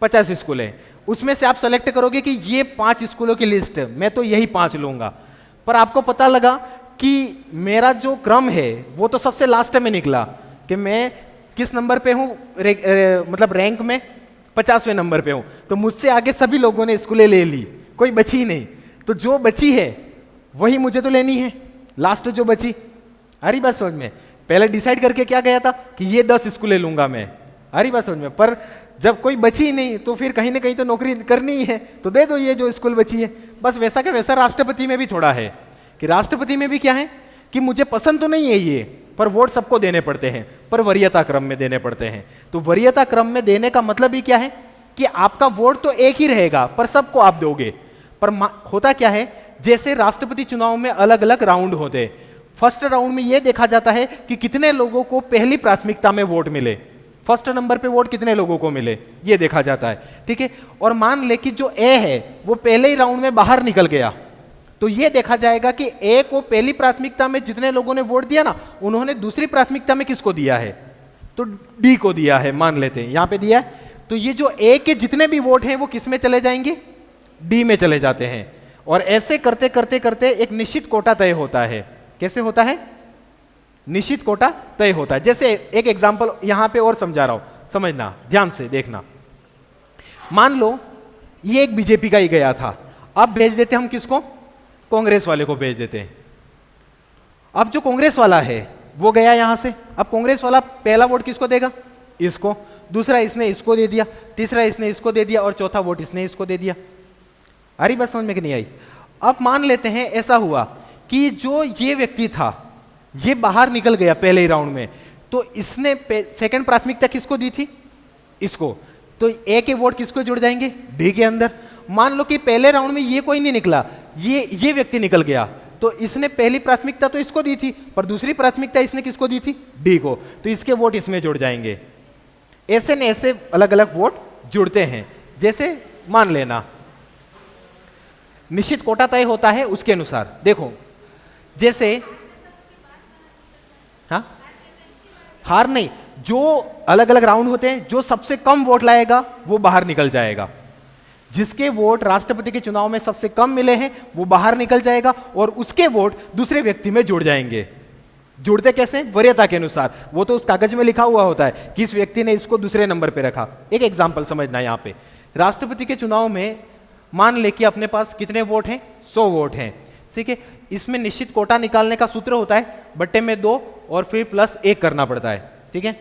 50 स्कूलें। उसमें से आप सेलेक्ट करोगे कि ये 5 स्कूलों की लिस्ट है, मैं तो यही 5 लूंगा। पर आपको पता लगा कि मेरा जो क्रम है वो तो सबसे लास्ट में निकला, कि मैं किस नंबर पे हूं, मतलब रैंक में 50वें नंबर पे हूं। तो मुझसे आगे सभी लोगों ने स्कूलें ले ली, कोई बची नहीं। तो जो बची है वही मुझे तो लेनी है, लास्ट जो बची। अरे बात समझ में, पहले डिसाइड करके क्या गया था कि ये 10 स्कूलें लूंगा मैं। अरे बात समझ में, पर जब कोई बची नहीं तो फिर कहीं ना कहीं तो नौकरी करनी ही है, तो दे दो ये जो स्कूल बची है। बस वैसा का वैसा राष्ट्रपति में भी थोड़ा है, कि राष्ट्रपति में भी क्या है कि मुझे पसंद तो नहीं है ये, पर वोट सबको देने पड़ते हैं, पर वरीयता क्रम में देने पड़ते हैं। तो वरीयता क्रम में देने का मतलब ही क्या है कि आपका वोट तो एक ही रहेगा पर सबको आप दोगे। पर होता क्या है, जैसे राष्ट्रपति चुनाव में अलग अलग राउंड होते हैं। फर्स्ट राउंड में यह देखा जाता है कि कितने लोगों को पहली प्राथमिकता में वोट मिले, फर्स्ट नंबर पे वोट कितने लोगों को मिले, यह देखा जाता है, ठीक है। और मान ले कि जो ए है वो पहले ही राउंड में बाहर निकल गया, तो यह देखा जाएगा कि ए को पहली प्राथमिकता में जितने लोगों ने वोट दिया ना, उन्होंने दूसरी प्राथमिकता में किसको दिया है, तो डी को दिया है, मान लेते हैं यहां पे दिया है। तो ये जो ए के जितने भी वोट हैं वो किस में चले जाएंगे, डी में चले जाते हैं। और ऐसे करते करते करते एक निश्चित कोटा तय होता है। कैसे होता है, निश्चित कोटा तय होता है। जैसे एक एग्जांपल यहां पे और समझा रहा हूं, समझना ध्यान से देखना। मान लो ये एक बीजेपी का ही गया था, अब भेज देते हम किसको, कांग्रेस वाले को भेज देते हैं। अब जो कांग्रेस वाला है वो गया यहां से, अब कांग्रेस वाला पहला वोट किसको देगा, इसको, दूसरा इसने इसको दे दिया, तीसरा इसने इसको दे दिया और चौथा वोट इसने इसको दे दिया। अरे बात समझ में कि नहीं आई। अब मान लेते हैं ऐसा हुआ कि जो ये व्यक्ति था ये बाहर निकल गया पहले ही राउंड में, तो इसने सेकंड प्राथमिकता किसको दी थी, इसको, तो ए के वोट किसको जुड़ जाएंगे, डी के अंदर। मान लो कि पहले राउंड में ये कोई नहीं निकला, ये व्यक्ति निकल गया, तो इसने पहली प्राथमिकता तो इसको दी थी पर दूसरी प्राथमिकता इसने किसको दी थी, डी को, तो इसके वोट इसमें जुड़ जाएंगे। ऐसे न ऐसे अलग अलग वोट जुड़ते हैं। जैसे मान लेना निश्चित कोटा तय होता है उसके अनुसार, देखो जैसे हाँ हार नहीं, जो अलग अलग राउंड होते हैं, जो सबसे कम वोट लाएगा वो बाहर निकल जाएगा। जिसके वोट राष्ट्रपति के चुनाव में सबसे कम मिले हैं वो बाहर निकल जाएगा और उसके वोट दूसरे व्यक्ति में जुड़ जाएंगे। जुड़ते कैसे, वरीयता के अनुसार, वो तो उस कागज में लिखा हुआ होता है कि इस व्यक्ति ने इसको दूसरे नंबर पे रखा। एक एग्जांपल समझना, यहां पे राष्ट्रपति के चुनाव में मान ले कि अपने पास कितने वोट हैं, 100 वोट हैं, ठीक है। इसमें निश्चित कोटा निकालने का सूत्र होता है बट्टे में 2 और फिर +1 करना पड़ता है, ठीक है।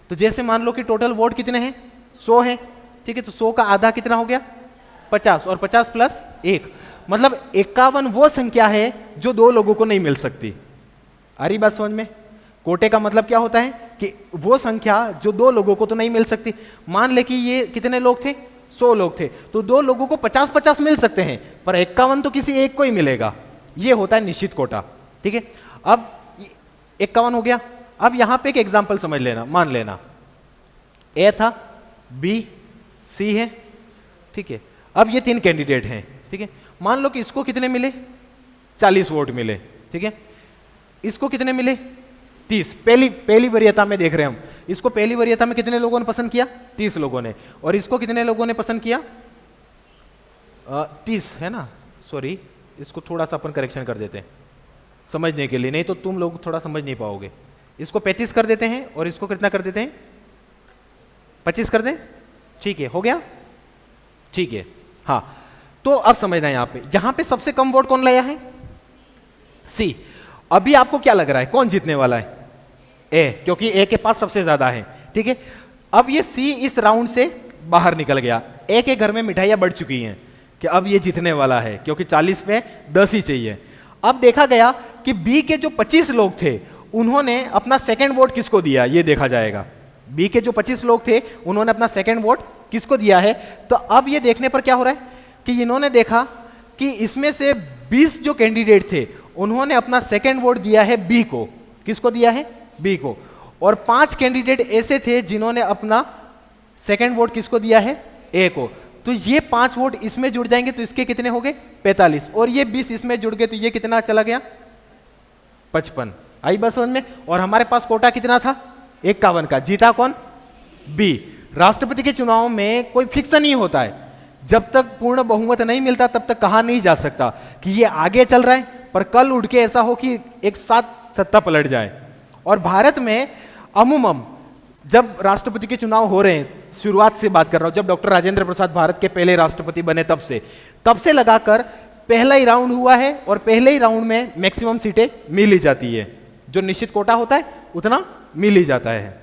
तो जैसे मान लो कि टोटल वोट कितने हैं, 100 है, ठीक है। तो 100 का आधा कितना हो गया, 50, और 50 + 1 मतलब 51 वो संख्या है जो 2 लोगों को नहीं मिल सकती। आ रही बात समझ में। कोटे का मतलब क्या होता है कि वो संख्या जो 2 लोगों को तो नहीं मिल सकती। मान ले कि ये कितने लोग थे, 100 लोग थे, तो 2 लोगों को 50-50 मिल सकते हैं पर 51 तो किसी एक को ही मिलेगा। ये होता है निश्चित कोटा, ठीक है। अब 51 हो गया। अब यहां पे एक एग्जांपल समझ लेना, मान लेना ए था, बी, सी है, ठीक है। अब ये 3 कैंडिडेट हैं, ठीक है। मान लो कि इसको कितने मिले, 40 वोट मिले, ठीक है। इसको कितने मिले, 30। पहली वरीयता में देख रहे हैं हम, इसको पहली वरीयता में कितने लोगों ने पसंद किया, 30 लोगों ने, और इसको कितने लोगों ने पसंद किया, 30 है ना, सॉरी, इसको थोड़ा सा अपन करेक्शन कर देते हैं समझने के लिए, नहीं तो तुम लोग थोड़ा समझ नहीं पाओगे। इसको 35 कर देते हैं और इसको कितना कर देते हैं, 25 कर दें, ठीक है, हो गया, ठीक है। हाँ, तो अब समझना यहां पे सबसे कम वोट कौन लाया है, सी। अभी आपको क्या लग रहा है कौन जीतने वाला है, ए, क्योंकि ए के पास सबसे ज्यादा है, ठीक है। अब ये सी इस राउंड से बाहर निकल गया, ए के घर में मिठाइयां बढ़ चुकी हैं कि अब ये जीतने वाला है क्योंकि 40 पे 10 ही चाहिए। अब देखा गया कि बी के जो 25 लोग थे उन्होंने अपना सेकंड वोट किसको दिया, ये देखा जाएगा। बी के जो 25 लोग थे उन्होंने अपना सेकंड वोट किसको दिया है। तो अब ये देखने पर क्या हो रहा है कि इन्होंने देखा कि इसमें से 20 जो कैंडिडेट थे उन्होंने अपना सेकंड वोट दिया है बी को। किसको दिया है, बी को। और 5 कैंडिडेट ऐसे थे जिन्होंने अपना सेकंड वोट किसको दिया है, ए को। तो ये 5 वोट इसमें जुड़ जाएंगे तो इसके कितने हो गए, 45, और ये 20 इसमें जुड़ गए तो ये कितना चला गया, 55। आई बस समझ में। और हमारे पास कोटा कितना था, 51 का। जीता कौन, बी। राष्ट्रपति के चुनाव में कोई फिक्स नहीं होता है, जब तक पूर्ण बहुमत नहीं मिलता तब तक कहा नहीं जा सकता कि ये आगे चल रहा है, पर कल उठ के ऐसा हो कि एक साथ सत्ता पलट जाए। और भारत में अमूमन जब राष्ट्रपति के चुनाव हो रहे हैं, शुरुआत से बात कर रहा हूं, जब डॉक्टर राजेंद्र प्रसाद भारत के पहले राष्ट्रपति बने तब से लगाकर पहला ही राउंड हुआ है और पहले ही राउंड में मैक्सिमम सीटें मिल ही जाती है। जो निश्चित कोटा होता है उतना मिल ही जाता है।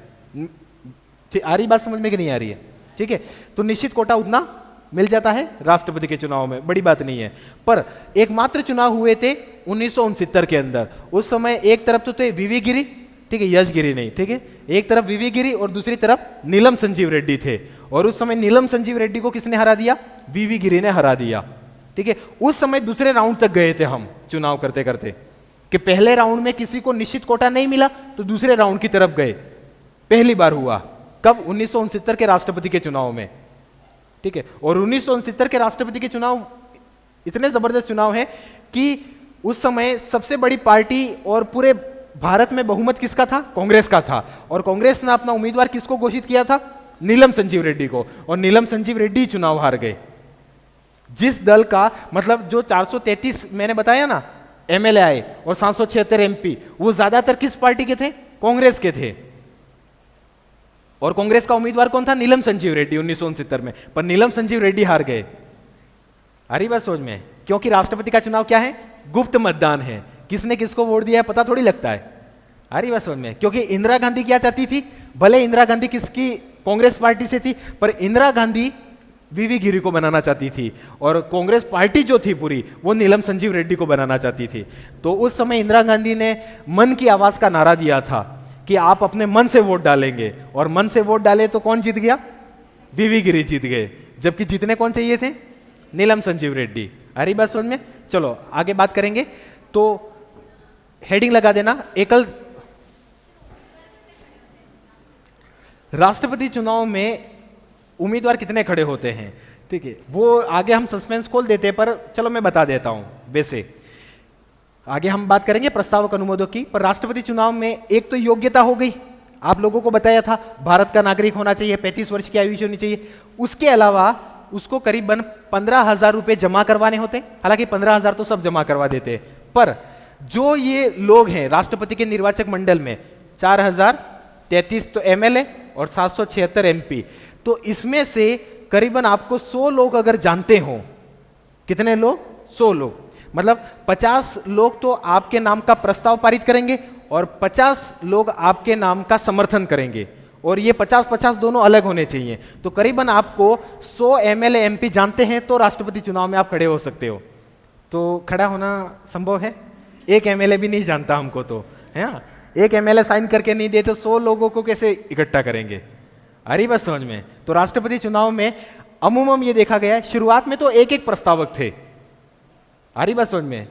आ रही बात समझ में कि नहीं आ रही है, ठीक है। तो निश्चित कोटा उतना मिल जाता है राष्ट्रपति के चुनाव में, बड़ी बात नहीं है। पर एकमात्र चुनाव हुए थे 1969 के अंदर। उस समय एक तरफ तो थे वीवी गिरी ठीक है, यश गिरी नहीं, ठीक है। एक तरफ वीवी गिरी और दूसरी तरफ नीलम संजीव रेड्डी थे, और उस समय नीलम संजीव रेड्डी को किसने हरा दिया? वीवी गिरी ने हरा दिया, ठीक है। उस समय दूसरे राउंड तक गए थे हम चुनाव करते करते, कि पहले राउंड में किसी को निश्चित कोटा नहीं मिला तो दूसरे राउंड की तरफ गए। पहली बार हुआ कब? 1969 के राष्ट्रपति के चुनाव में, ठीक है। और 1969 के राष्ट्रपति के चुनाव इतने जबरदस्त चुनाव हैं कि उस समय सबसे बड़ी पार्टी और पूरे भारत में बहुमत किसका था? कांग्रेस का था। और कांग्रेस ने अपना उम्मीदवार किसको घोषित किया था? नीलम संजीव रेड्डी को, और नीलम संजीव रेड्डी चुनाव हार गए। जिस दल का मतलब जो 433 मैंने बताया ना एमएलए आए और 776 एमपी, वो ज्यादातर किस पार्टी के थे? कांग्रेस के थे। और कांग्रेस का उम्मीदवार कौन था? नीलम संजीव रेड्डी 1969 में। पर नीलम संजीव रेड्डी हार गए। आ रही बात समझ में? क्योंकि राष्ट्रपति का चुनाव क्या है? गुप्त मतदान है। किसने किसको वोट दिया है पता थोड़ी लगता है। आ रही बात समझ में? क्योंकि इंदिरा गांधी क्या चाहती थी? भले इंदिरा गांधी किसकी कांग्रेस पार्टी से थी, पर इंदिरा गांधी वीवी गिरी को बनाना चाहती थी, और कांग्रेस पार्टी जो थी पूरी वो नीलम संजीव रेड्डी को बनाना चाहती थी। तो उस समय इंदिरा गांधी ने मन की आवाज का नारा दिया था कि आप अपने मन से वोट डालेंगे, और मन से वोट डाले तो कौन जीत गया? वीवी गिरी जीत गए। जबकि जीतने कौन चाहिए थे? नीलम संजीव रेड्डी। आ रही बात समझ में? चलो आगे बात करेंगे। तो हेडिंग लगा देना, एकल राष्ट्रपति चुनाव में उम्मीदवार कितने खड़े होते हैं, ठीक है। वो आगे हम सस्पेंस खोल देते हैं, पर चलो मैं बता देता हूं। वैसे आगे हम बात करेंगे प्रस्तावक अनुमोदों की, पर राष्ट्रपति चुनाव में एक तो योग्यता हो गई, आप लोगों को बताया था भारत का नागरिक होना चाहिए, 35 वर्ष की आयु होनी चाहिए। उसके अलावा उसको करीबन 15,000 रुपए जमा करवाने होते। हालांकि 15,000 तो सब जमा करवा देते हैं, पर जो ये लोग हैं राष्ट्रपति के निर्वाचक मंडल में 4,033 तो एमएलए और 776 एमपी, तो इसमें से करीबन आपको 100 लोग अगर जानते हो, कितने लोग? 100 लोग, मतलब 50 लोग तो आपके नाम का प्रस्ताव पारित करेंगे और 50 लोग आपके नाम का समर्थन करेंगे, और ये 50-50 दोनों अलग होने चाहिए। तो करीबन आपको 100 एमएलए एमपी जानते हैं तो राष्ट्रपति चुनाव में आप खड़े हो सकते हो। तो खड़ा होना संभव है? एक एमएलए भी नहीं जानता हमको, तो है ना, एक एमएलए साइन करके नहीं दे तो 100 लोगों को कैसे इकट्ठा करेंगे? अरे बस समझ में। तो राष्ट्रपति चुनाव में अमूमन ये देखा गया है, शुरुआत में तो एक एक प्रस्तावक थे। अरे बस समझ में,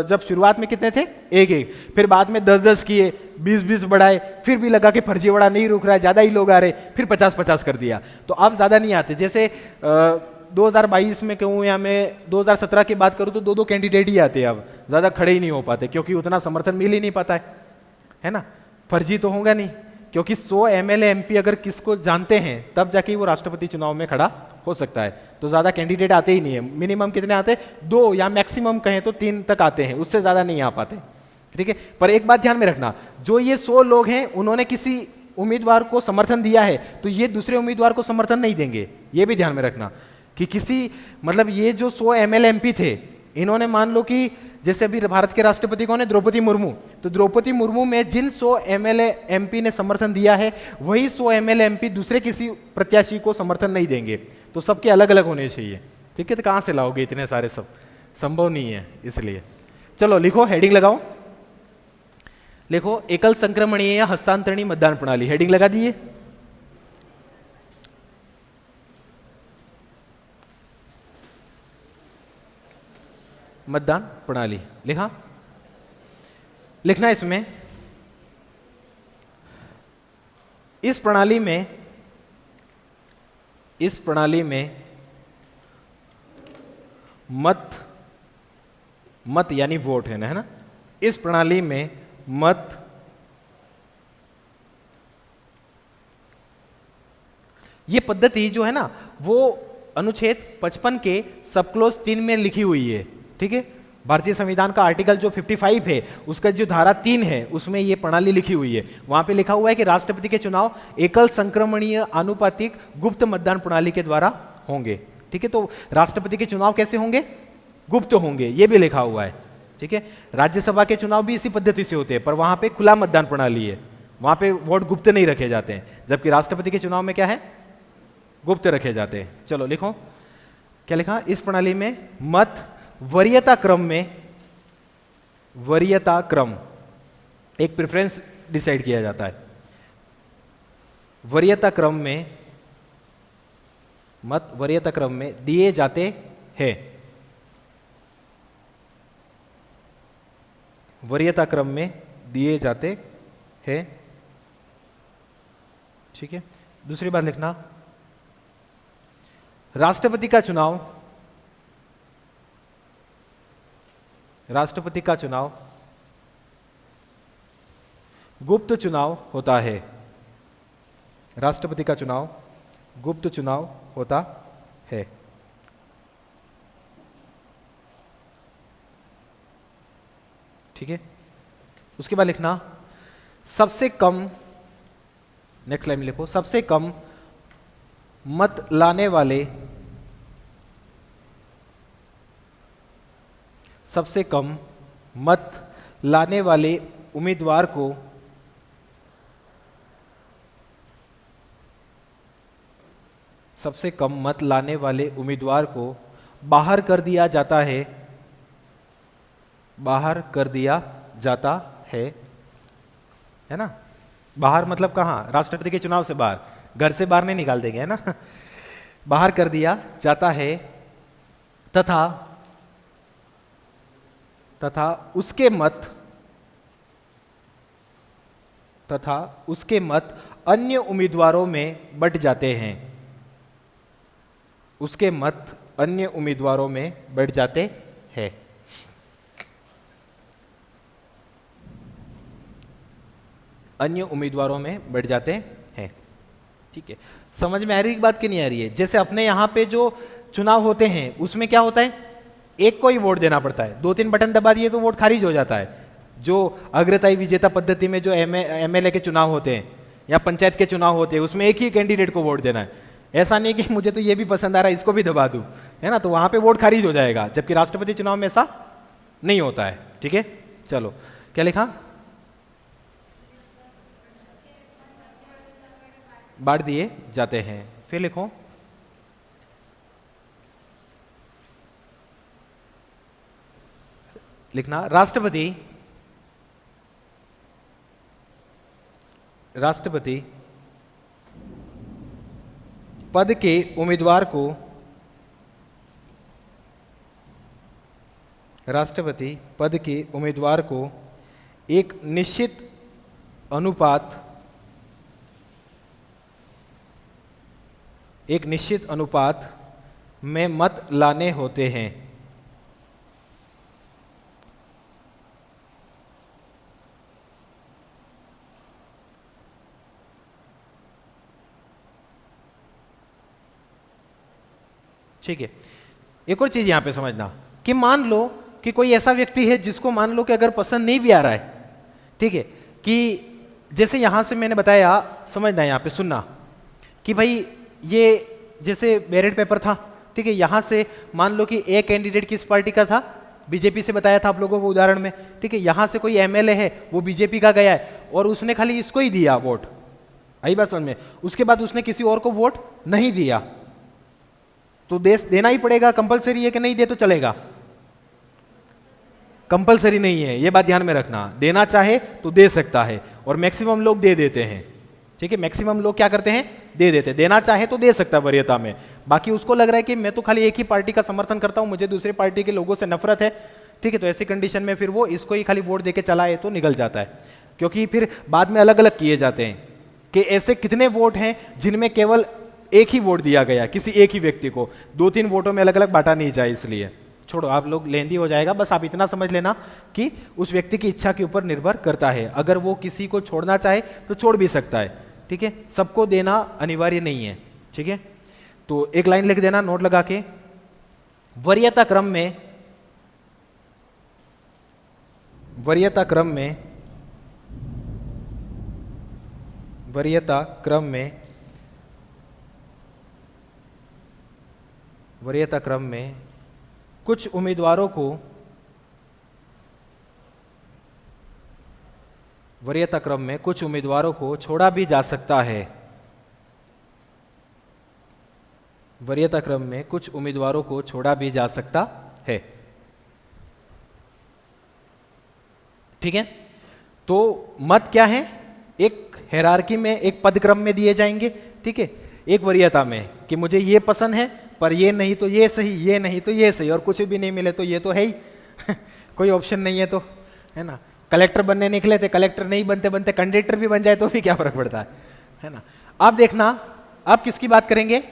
जब शुरुआत में कितने थे? एक एक, फिर बाद में 10-10 किए, 20-20 बढ़ाए, फिर भी लगा कि फर्जीवाड़ा नहीं रुक रहा है, ज्यादा ही लोग आ रहे, फिर 50-50 कर दिया। तो अब ज्यादा नहीं आते। जैसे 2022 में कहूँ या मैं 2017 की बात करूँ तो 2-2 कैंडिडेट ही आते हैं, अब ज्यादा खड़े ही नहीं हो पाते, क्योंकि उतना समर्थन मिल ही नहीं पाता है ना। फर्जी तो होगा नहीं, क्योंकि 100 एमएलए एमपी अगर किसको जानते हैं तब जाके वो राष्ट्रपति चुनाव में खड़ा हो सकता है। तो ज्यादा कैंडिडेट आते ही नहीं है। मिनिमम कितने आते हैं? 2, या मैक्सिमम कहें तो 3 तक आते हैं, उससे ज्यादा नहीं आ पाते, ठीक है। पर एक बात ध्यान में रखना, जो ये 100 लोग हैं उन्होंने किसी उम्मीदवार को समर्थन दिया है तो ये दूसरे उम्मीदवार को समर्थन नहीं देंगे। ये भी ध्यान में रखना कि किसी मतलब ये जो 100 एमएलए एमपी थे, इन्होंने मान लो कि जैसे अभी भारत के राष्ट्रपति कौन है? द्रौपदी मुर्मू। तो द्रौपदी मुर्मू में जिन 100 एमएलए एमपी ने समर्थन दिया है, वही 100 एमएलए एमपी दूसरे किसी प्रत्याशी को समर्थन नहीं देंगे। तो सबके अलग अलग होने चाहिए, ठीक है। तो कहां से लाओगे इतने सारे? सब संभव नहीं है। इसलिए चलो लिखो, हेडिंग लगाओ, लिखो एकल संक्रमणीय या हस्तांतरणीय मतदान प्रणाली। हेडिंग लगा दिए। मतदान प्रणाली लिखा। लिखना इसमें, इस प्रणाली में मत यानी वोट है ना, इस प्रणाली में मत ये पद्धति जो है ना वो अनुच्छेद 55 के सब क्लोज 3 में लिखी हुई है, ठीक है। भारतीय संविधान का आर्टिकल जो 55 है उसका जो धारा 3 है उसमें ये प्रणाली लिखी हुई है। वहां पे लिखा हुआ है कि राष्ट्रपति के चुनाव एकल संक्रमणीय आनुपातिक गुप्त मतदान प्रणाली के द्वारा होंगे, ठीक है। तो राष्ट्रपति के चुनाव कैसे होंगे? गुप्त होंगे, ये भी लिखा हुआ है, ठीक है। राज्यसभा के चुनाव भी इसी पद्धति से होते हैं, पर वहां पे खुला मतदान प्रणाली है, वहां पे वोट गुप्त नहीं रखे जाते हैं, जबकि राष्ट्रपति के चुनाव में क्या है? गुप्त रखे जाते हैं। चलो लिखो, क्या लिखा? इस प्रणाली में मत वरीयता क्रम एक प्रेफरेंस डिसाइड किया जाता है। वरीयता क्रम में मत वरीयता क्रम में दिए जाते हैं। वरीयता क्रम में दिए जाते हैं। ठीक है, दूसरी बात लिखना, राष्ट्रपति का चुनाव गुप्त चुनाव होता है। राष्ट्रपति का चुनाव गुप्त चुनाव होता है। ठीक है, उसके बाद लिखना सबसे कम, नेक्स्ट लाइन में लिखो, सबसे कम मत लाने वाले उम्मीदवार को बाहर कर दिया जाता है ना। बाहर मतलब कहाँ, राष्ट्रपति के चुनाव से बाहर, घर से बाहर नहीं निकाल देंगे, है ना। बाहर कर दिया जाता है तथा उसके मत अन्य उम्मीदवारों में बंट जाते हैं। उसके मत अन्य उम्मीदवारों में बढ़ जाते हैं। अन्य उम्मीदवारों में बढ़ जाते हैं। ठीक है, समझ में आ रही बात कि नहीं आ रही है? जैसे अपने यहाँ पे जो चुनाव होते हैं उसमें क्या होता है, एक को ही वोट देना पड़ता है, 2-3 बटन दबा दिए तो वोट खारिज हो जाता है। जो अग्रताई विजेता पद्धति में जो एमएलए के चुनाव होते हैं या पंचायत के चुनाव होते हैं उसमें एक ही कैंडिडेट को वोट देना है। ऐसा नहीं कि मुझे तो ये भी पसंद आ रहा है इसको भी दबा दूं, है ना, तो वहां पे वोट खारिज हो जाएगा, जबकि राष्ट्रपति चुनाव में ऐसा नहीं होता है। ठीक है, चलो क्या लिखा, बांट दिए जाते हैं। फिर लिखो लिखना राष्ट्रपति पद के उम्मीदवार को एक निश्चित अनुपात में मत लाने होते हैं। ठीक है, एक और चीज यहां पे समझना कि मान लो कि कोई ऐसा व्यक्ति है जिसको मान लो कि अगर पसंद नहीं भी आ रहा है, ठीक है, कि जैसे यहां से मैंने बताया, समझना यहां पे सुनना कि भाई ये जैसे बैलेट पेपर था, ठीक है, यहां से मान लो कि एक कैंडिडेट किस पार्टी का था, बीजेपी से बताया था आप लोगों को उदाहरण में, ठीक है, यहां से कोई एमएलए है वो बीजेपी का गया है और उसने खाली इसको ही दिया वोट, आई बात समझ में, उसके बाद उसने किसी और को वोट नहीं दिया, तो देना ही पड़ेगा, कंपलसरी है कि नहीं दे तो चलेगा, कंपलसरी नहीं है, ये बात ध्यान में रखना, देना चाहे तो दे सकता है और मैक्सिमम लोग दे देते हैं। ठीक है, मैक्सिमम लोग क्या करते हैं, दे देते, देना चाहे तो दे सकता है वरीयता में, बाकी उसको लग रहा है कि मैं तो खाली एक ही पार्टी का समर्थन करता हूं, मुझे दूसरी पार्टी के लोगों से नफरत है, ठीक है, तो ऐसी कंडीशन में फिर वो इसको ही खाली वोट देके चलाए तो निकल जाता है, क्योंकि फिर बाद में अलग अलग किए जाते हैं कि ऐसे कितने वोट हैं जिनमें केवल एक ही वोट दिया गया किसी एक ही व्यक्ति को, 2-3 वोटों में अलग अलग बांटा नहीं जाए, इसलिए छोड़ो, आप लोग लेंदी हो जाएगा, बस आप इतना समझ लेना कि उस व्यक्ति की इच्छा के ऊपर निर्भर करता है, अगर वो किसी को छोड़ना चाहे तो छोड़ भी सकता है। ठीक है, सबको देना अनिवार्य नहीं है। ठीक है, तो एक लाइन लिख देना नोट लगा के, वरीयता क्रम में कुछ उम्मीदवारों को छोड़ा भी जा सकता है। वरीयता क्रम में कुछ उम्मीदवारों को छोड़ा भी जा सकता है। ठीक है, तो मत क्या है, एक हायरार्की में, एक पदक्रम में दिए जाएंगे, ठीक है, एक वरीयता में कि मुझे ये पसंद है पर ये नहीं तो ये सही, ये नहीं तो ये सही, और कुछ भी नहीं मिले तो ये तो है ही कोई ऑप्शन नहीं है तो, है ना। कलेक्टर बनने निकले थे, कलेक्टर नहीं बनते बनते कंडक्टर भी बन जाए तो भी क्या फर्क पड़ता है ना। अब देखना, अब किसकी बात करेंगे,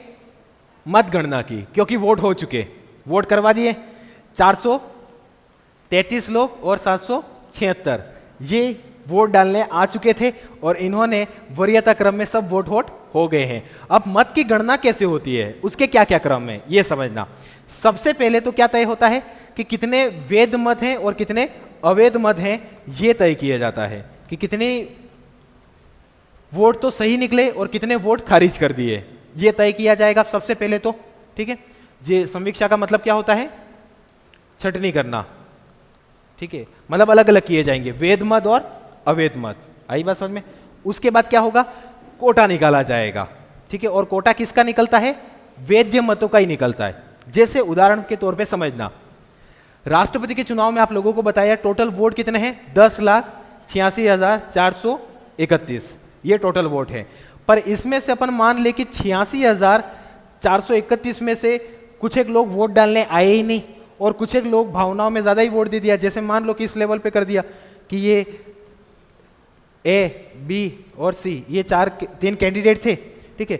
मतगणना की, क्योंकि वोट हो चुके, वोट करवा दिए 433 लोग और 776 ये वोट डालने आ चुके थे और इन्होंने वरीयता क्रम में सब वोट हो गए हैं। अब मत की गणना कैसे होती है, उसके क्या क्या क्रम है ये समझना। सबसे पहले तो क्या तय होता है कि कितने वैध मत हैं और कितने अवैध मत हैं, ये तय किया जाता है कि कितने वोट तो सही निकले और कितने वोट खारिज कर दिए, ये तय किया जाएगा सबसे पहले तो, ठीक है। ये समीक्षा का मतलब क्या होता है, छटनी करना, ठीक है, मतलब अलग अलग किए जाएंगे वैध मत और अवैध मत, आई बात समझ में। उसके बाद क्या होगा, कोटा निकाला जाएगा, ठीक है, और कोटा किसका निकलता है, वैध मतों का ही निकलता है। जैसे उदाहरण के तौर पे समझना, राष्ट्रपति के चुनाव में आप लोगों को बताया टोटल वोट कितने हैं, 10,86,431, ये टोटल वोट है। पर इसमें से अपन मान ले कि 86,431 में से कुछ एक लोग वोट डालने आए ही नहीं और कुछ एक लोग भावनाओं में ज्यादा ही वोट दे दिया। जैसे मान लो कि इस लेवल पे कर दिया कि ये ए, बी और सी, ये तीन कैंडिडेट थे, ठीक है,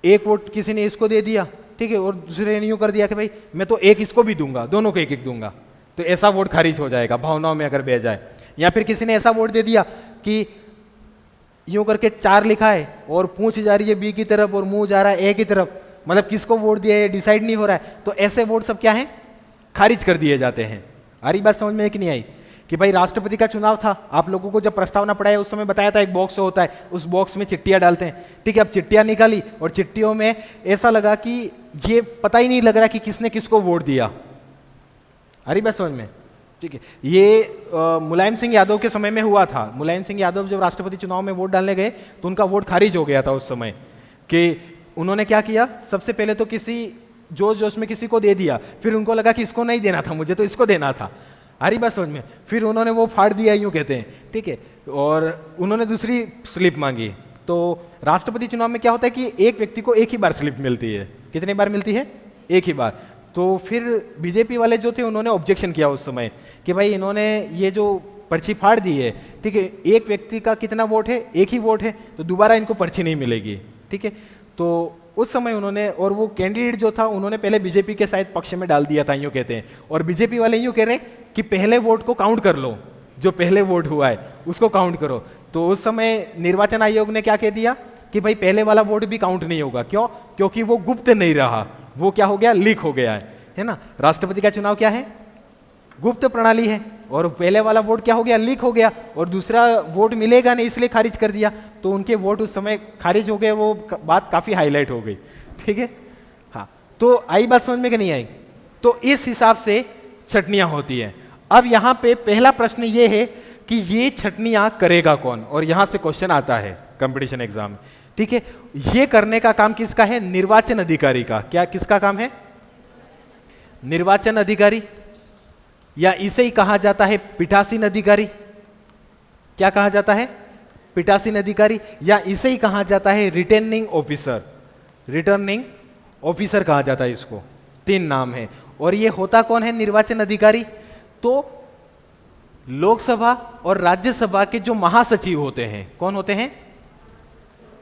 एक वोट किसी ने इसको दे दिया, ठीक है, और दूसरे ने यूं कर दिया कि भाई मैं तो एक इसको भी दूंगा, दोनों को एक एक दूंगा, तो ऐसा वोट खारिज हो जाएगा भावनाओं में अगर बह जाए। या फिर किसी ने ऐसा वोट दे दिया कि यूं करके 4 लिखा है और पूंछ जा रही है बी की तरफ और मुंह जा रहा है ए की तरफ, मतलब किसको वोट दिया है डिसाइड नहीं हो रहा है, तो ऐसे वोट सब क्या है, खारिज कर दिए जाते हैं। आ रही बात समझ में कि नहीं आई, कि भाई राष्ट्रपति का चुनाव था, आप लोगों को जब प्रस्तावना पढ़ाया उस समय बताया था एक बॉक्स होता है, उस बॉक्स में चिट्ठियां डालते हैं, ठीक है। अब चिट्ठियां निकाली और चिट्ठियों में ऐसा लगा कि ये पता ही नहीं लग रहा कि किसने किसको वोट दिया, आ रही बात समझ में, ठीक है। ये मुलायम सिंह यादव के समय में हुआ था। मुलायम सिंह यादव जब राष्ट्रपति चुनाव में वोट डालने गए तो उनका वोट खारिज हो गया था उस समय, कि उन्होंने क्या किया, सबसे पहले तो किसी जोश में किसी को दे दिया, फिर उनको लगा कि इसको नहीं देना था, मुझे तो इसको देना था, आ रही बात समझ में, फिर उन्होंने वो फाड़ दिया यूं कहते हैं, ठीक है, और उन्होंने दूसरी स्लिप मांगी। तो राष्ट्रपति चुनाव में क्या होता है कि एक व्यक्ति को एक ही बार स्लिप मिलती है, कितनी बार मिलती है, एक ही बार। तो फिर बीजेपी वाले जो थे उन्होंने ऑब्जेक्शन किया उस समय कि भाई इन्होंने ये जो पर्ची फाड़ दी है, ठीक है, एक व्यक्ति का कितना वोट है, एक ही वोट है, तो दोबारा इनको पर्ची नहीं मिलेगी, ठीक है। तो उस समय उन्होंने, और वो कैंडिडेट जो था उन्होंने पहले बीजेपी के शायद पक्ष में डाल दिया था यूं कहते हैं, और बीजेपी वाले यूं कह रहे हैं कि पहले वोट को काउंट कर लो, जो पहले वोट हुआ है उसको काउंट करो। तो उस समय निर्वाचन आयोग ने क्या कह दिया कि भाई पहले वाला वोट भी काउंट नहीं होगा, क्यों, क्योंकि वो गुप्त नहीं रहा, वो क्या हो गया, लीक हो गया है ना। राष्ट्रपति का चुनाव क्या है, गुप्त प्रणाली है, और पहले वाला वोट क्या हो गया, लीक हो गया, और दूसरा वोट मिलेगा नहीं इसलिए खारिज कर दिया, तो उनके वोट उस समय खारिज हो गए, वो बात काफी हाईलाइट हो गई, ठीक है। हाँ, तो आई बात समझ में कि नहीं आई। तो इस हिसाब से छटनियां होती है। अब यहां पे पहला प्रश्न ये है कि ये छटनियां करेगा कौन, और यहां से क्वेश्चन आता है कंपटीशन एग्जाम में, ठीक है। ये करने का काम किसका है, निर्वाचन अधिकारी का। क्या किसका काम है, निर्वाचन अधिकारी, या इसे ही कहा जाता है पीठासीन अधिकारी। क्या कहा जाता है, पीठासीन अधिकारी, या इसे ही कहा जाता है रिटर्निंग ऑफिसर। रिटर्निंग ऑफिसर कहा जाता है इसको, 3 नाम है। और ये होता कौन है निर्वाचन अधिकारी, तो लोकसभा और राज्यसभा के जो महासचिव होते हैं, कौन होते हैं,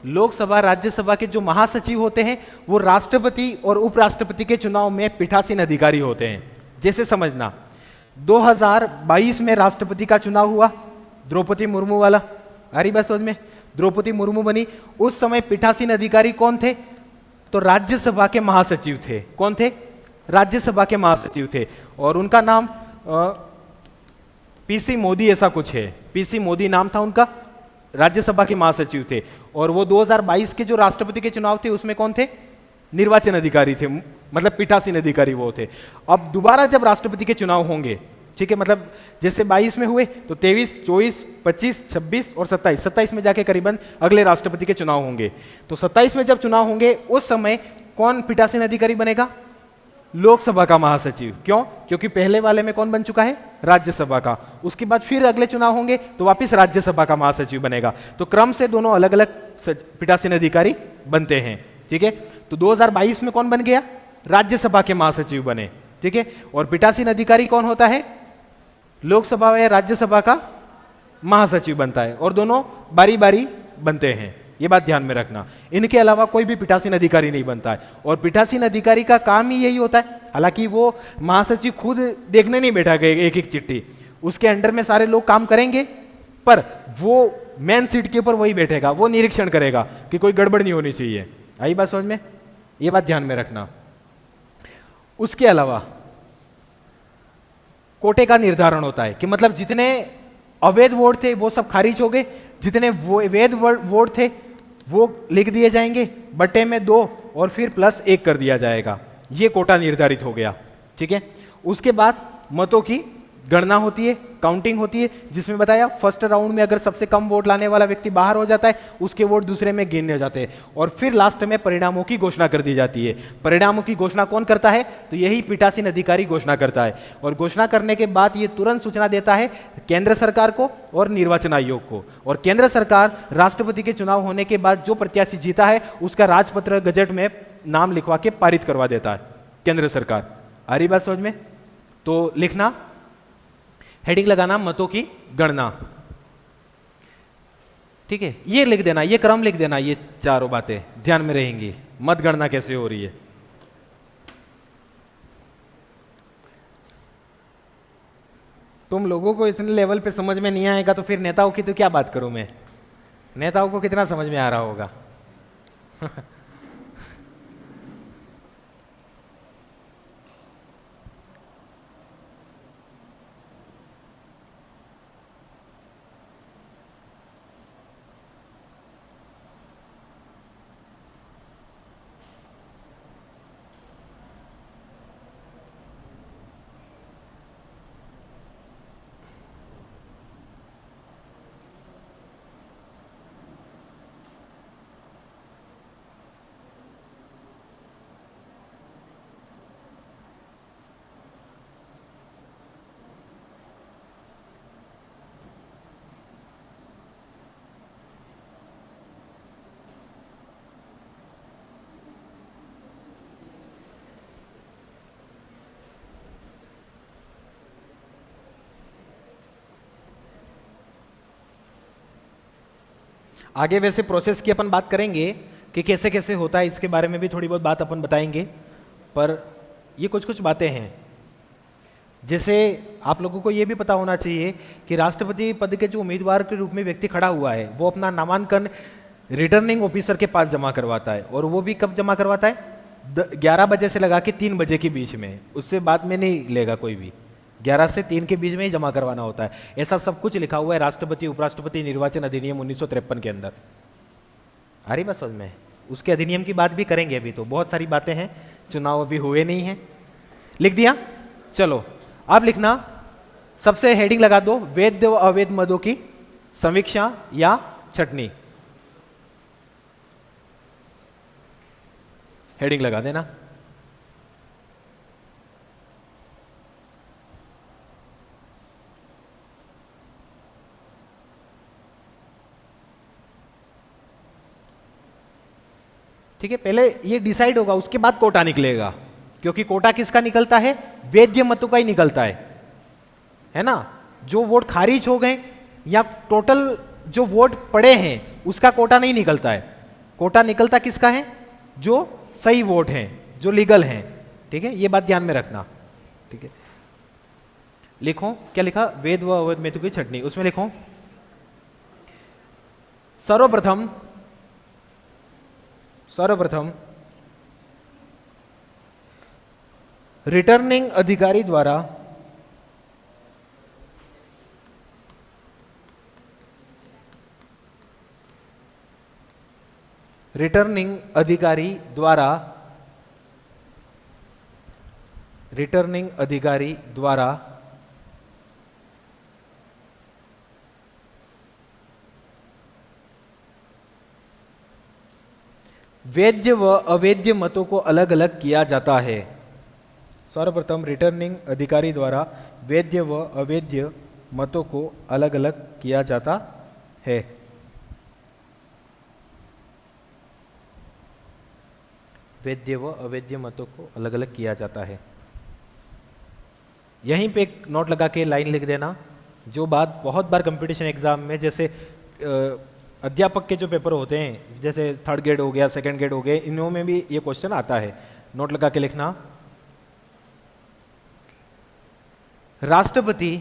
लोकसभा राज्यसभा के जो महासचिव होते हैं वो राष्ट्रपति और उपराष्ट्रपति के चुनाव में पीठासीन अधिकारी होते हैं। जैसे समझना, 2022 में राष्ट्रपति का चुनाव हुआ, द्रौपदी मुर्मू वाला, आ रही बात समझ में, द्रौपदी मुर्मू बनी। उस समय पीठासीन अधिकारी कौन थे, तो राज्यसभा के महासचिव थे। कौन थे, राज्यसभा के महासचिव थे, और उनका नाम पीसी मोदी ऐसा कुछ है, पीसी मोदी नाम था उनका, राज्यसभा के महासचिव थे। और वो 2022 के जो राष्ट्रपति के चुनाव थे उसमें कौन थे, निर्वाचन अधिकारी थे, मतलब पीठासीन अधिकारी वो थे। अब दोबारा जब राष्ट्रपति के चुनाव होंगे, ठीक है, मतलब जैसे 22 में हुए तो 23, 24, 25, 26 और 27 में जाके करीबन अगले राष्ट्रपति के चुनाव होंगे। तो 27 में जब चुनाव होंगे उस समय कौन पीठासीन अधिकारी बनेगा, लोकसभा का महासचिव। क्यों? क्योंकि पहले वाले में कौन बन चुका है? राज्यसभा का। उसके बाद फिर अगले चुनाव होंगे तो वापस राज्यसभा का महासचिव बनेगा। तो क्रम से दोनों अलग अलग पीठासीन अधिकारी बनते हैं। ठीक है, तो 2022 में कौन बन गया? राज्यसभा के महासचिव बने। ठीक है, और पीठासीन अधिकारी कौन होता है? लोकसभा या राज्यसभा का महासचिव बनता है, और दोनों बारी बारी बनते हैं। ये बात ध्यान में रखना। इनके अलावा कोई भी पीठासीन अधिकारी नहीं बनता है, और पीठासीन अधिकारी का काम ही यही होता है। हालांकि वो महासचिव खुद देखने नहीं बैठा गए एक एक चिट्ठी, उसके अंडर में सारे लोग काम करेंगे, पर वो मेन सीट के ऊपर वही बैठेगा, वो निरीक्षण करेगा कि कोई गड़बड़ नहीं होनी चाहिए। आई बात समझ में? ये बात ध्यान में रखना। उसके अलावा कोटे का निर्धारण होता है कि मतलब जितने अवैध वोट थे वो सब खारिज हो गए, जितने वैध वोट थे वो लिख दिए जाएंगे, बट्टे में 2 और फिर +1 कर दिया जाएगा। ये कोटा निर्धारित हो गया। ठीक है, उसके बाद मतों की गणना होती है, काउंटिंग होती है, जिसमें बताया फर्स्ट राउंड में अगर सबसे कम वोट लाने वाला व्यक्ति बाहर हो जाता है, उसके वोट दूसरे में गिने हो जाते हैं, और फिर लास्ट में परिणामों की घोषणा कर दी जाती है। परिणामों की घोषणा कौन करता है? तो यही पीठासीन अधिकारी घोषणा करता है, और घोषणा करने के बाद ये तुरंत सूचना देता है केंद्र सरकार को और निर्वाचन आयोग को, और केंद्र सरकार राष्ट्रपति के चुनाव होने के बाद जो प्रत्याशी जीता है उसका राजपत्र गजट में नाम लिखवा के पारित करवा देता है केंद्र सरकार। आ रही बात समझ में? तो लिखना, हेडिंग लगाना मतों की गणना। ठीक है, ये लिख देना, ये क्रम लिख देना, ये चारों बातें ध्यान में रहेंगी। मत गणना कैसे हो रही है। तुम लोगों को इतने लेवल पे समझ में नहीं आएगा तो फिर नेताओं की तो क्या बात करूं मैं। नेताओं को कितना समझ में आ रहा होगा। आगे वैसे प्रोसेस की अपन बात करेंगे कि कैसे कैसे होता है, इसके बारे में भी थोड़ी बहुत बात अपन बताएंगे, पर ये कुछ कुछ बातें हैं। जैसे आप लोगों को ये भी पता होना चाहिए कि राष्ट्रपति पद के जो उम्मीदवार के रूप में व्यक्ति खड़ा हुआ है वो अपना नामांकन रिटर्निंग ऑफिसर के पास जमा करवाता है, और वो भी कब जमा करवाता है? 11 बजे से लगा के 3 बजे के बीच में, उससे बाद में नहीं लेगा कोई भी। 11 से 3 के बीच में ही जमा करवाना होता है। ऐसा सब कुछ लिखा हुआ है राष्ट्रपति उपराष्ट्रपति निर्वाचन अधिनियम 1953 के अंदर। आ रही बात समझ में? उसके अधिनियम की बात भी करेंगे, अभी तो बहुत सारी बातें हैं, चुनाव अभी हुए नहीं हैं। लिख दिया? चलो अब लिखना, सबसे हेडिंग लगा दो, वैध व अवैध मदों की समीक्षा या छटनी। हेडिंग लगा देना। ठीक है, पहले ये डिसाइड होगा, उसके बाद कोटा निकलेगा, क्योंकि कोटा किसका निकलता है? वैध मतों का ही निकलता है ना। जो वोट खारिज हो गए या टोटल जो वोट पड़े हैं उसका कोटा नहीं निकलता है। कोटा निकलता किसका है? जो सही वोट हैं, जो लीगल हैं। ठीक है, ये बात ध्यान में रखना। ठीक है, लिखो क्या लिखा? वैध व अवैध मतों की छटनी। उसमें लिखो सर्वप्रथम रिटर्निंग अधिकारी द्वारा रिटर्निंग अधिकारी द्वारा वैध व अवैध मतों को अलग अलग किया जाता है। सर्वप्रथम रिटर्निंग अधिकारी द्वारा वैध व अवैध मतों को अलग अलग किया जाता है। वैध व अवैध मतों को अलग अलग किया जाता है। यहीं पे एक नोट लगा के लाइन लिख देना, जो बात बहुत बार कंपटीशन एग्जाम में, जैसे अध्यापक के जो पेपर होते हैं, जैसे थर्ड ग्रेड हो गया, सेकंड ग्रेड हो गए, इनों में भी ये क्वेश्चन आता है। नोट लगा के लिखना, राष्ट्रपति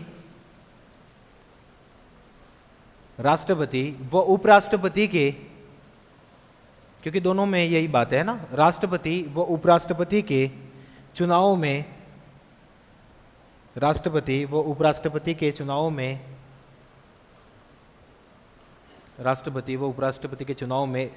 व उपराष्ट्रपति के, क्योंकि दोनों में यही बात है ना, राष्ट्रपति व उपराष्ट्रपति के चुनावों में, राष्ट्रपति व उपराष्ट्रपति के चुनावों में, राष्ट्रपति व उपराष्ट्रपति के चुनाव में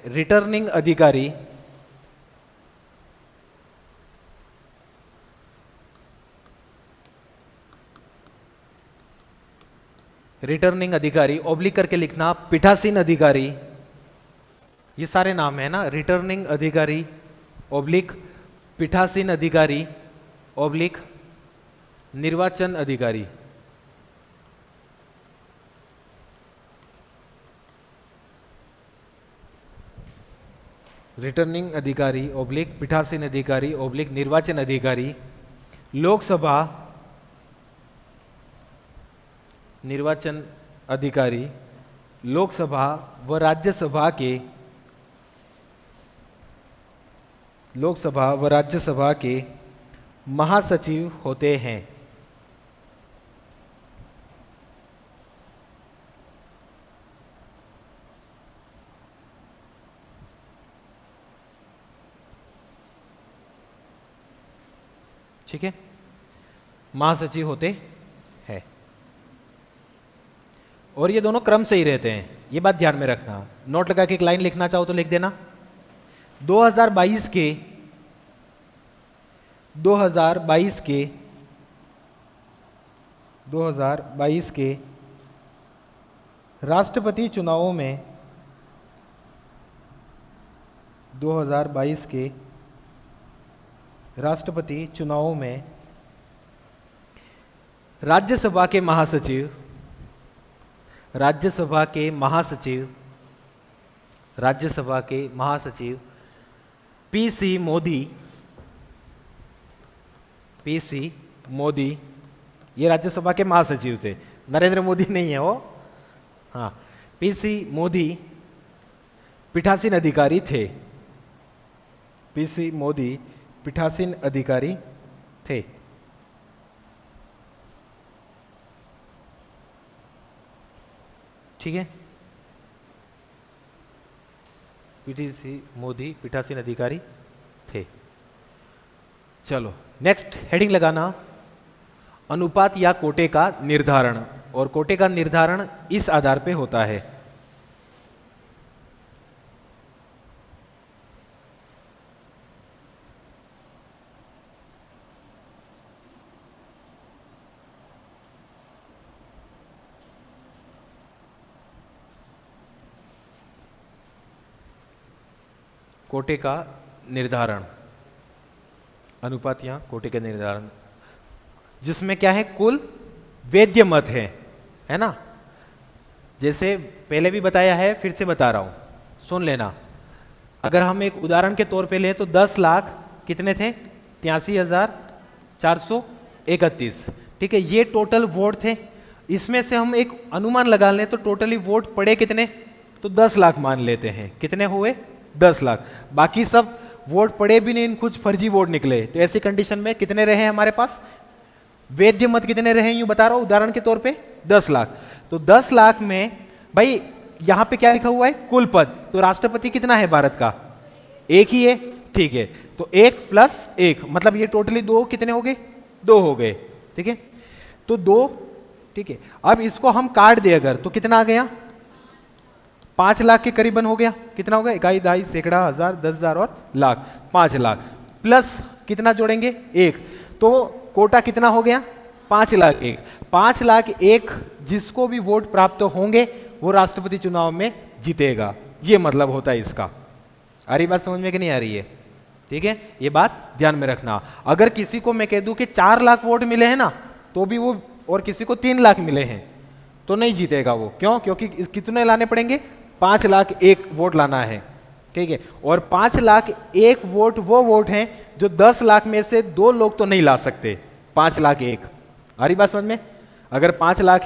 रिटर्निंग अधिकारी ऑब्लिक करके लिखना पीठासीन अधिकारी, ये सारे नाम है ना, रिटर्निंग अधिकारी ऑब्लिक पीठासीन अधिकारी ऑब्लिक निर्वाचन अधिकारी। रिटर्निंग अधिकारी ऑब्लिक पीठासीन अधिकारी ऑब्लिक निर्वाचन अधिकारी लोकसभा निर्वाचन अधिकारी लोकसभा व राज्यसभा के महासचिव होते हैं। ठीक है, महासचिव होते हैं, और ये दोनों क्रम से ही रहते हैं, ये बात ध्यान में रखना। नोट लगा के एक लाइन लिखना चाहो तो लिख देना। 2022 के राष्ट्रपति चुनावों में, 2022 के राष्ट्रपति चुनावों में राज्यसभा के महासचिव पीसी मोदी, ये राज्यसभा के महासचिव थे, नरेंद्र मोदी नहीं है वो, हाँ, पीसी मोदी पीठासीन अधिकारी थे, पीसी मोदी पीठासीन अधिकारी थे। ठीक है, पीटीसी मोदी पीठासीन अधिकारी थे। चलो नेक्स्ट हेडिंग लगाना, अनुपात या कोटे का निर्धारण, और कोटे का निर्धारण इस आधार पे होता है, कोटे का निर्धारण, अनुपात या कोटे का निर्धारण, जिसमें क्या है, कुल वैध मत है ना। जैसे पहले भी बताया है, फिर से बता रहा हूं, सुन लेना। अगर हम एक उदाहरण के तौर पे लें तो 10 लाख कितने थे, 83,431। ठीक है, ये टोटल वोट थे। इसमें से हम एक अनुमान लगा लें तो टोटली वोट पड़े कितने, तो 10 लाख मान लेते हैं। कितने हुए, 10 लाख। बाकी सब वोट पड़े भी नहीं, कुछ फर्जी वोट निकले। तो ऐसी कंडीशन में कितने रहे हमारे पास, वैध मत कितने रहे, यूं बता रहा हूं उदाहरण के तौर पे 10 लाख। तो 10 लाख में भाई यहां पे क्या लिखा हुआ है, कुल पद। तो राष्ट्रपति कितना है भारत का, एक ही है। ठीक है, तो 1 + 1 मतलब ये टोटली 2 कितने हो गए, 2 हो गए। ठीक है, तो 2। ठीक है, अब इसको हम काट दे अगर, तो कितना आ गया, 5 लाख के करीबन हो गया। कितना हो गया, इकाई, दहाई, सैकड़ा, हजार, 10,000 और लाख, 5 लाख प्लस कितना जोड़ेंगे, 1। तो कोटा कितना हो गया, 5 लाख 1। 5 लाख 1 जिसको भी वोट प्राप्त होंगे वो राष्ट्रपति चुनाव में जीतेगा। ये मतलब होता है इसका। आ रही बात समझ में कि नहीं आ रही है, ठीक है, ये बात ध्यान में रखना। अगर किसी को मैं कह दूं कि 4 लाख वोट मिले हैं ना, तो भी वो, और किसी को 3 लाख मिले हैं, तो नहीं जीतेगा वो। क्यों? क्योंकि कितने लाने पड़ेंगे? 5 लाख 1 वोट लाना है, ठीक है। और 5 लाख 1 वोट वो वोट हैं जो 10 लाख में से 2 लोग तो नहीं ला सकते। 5 लाख 1, आ रही बात समझ में? अगर 5 लाख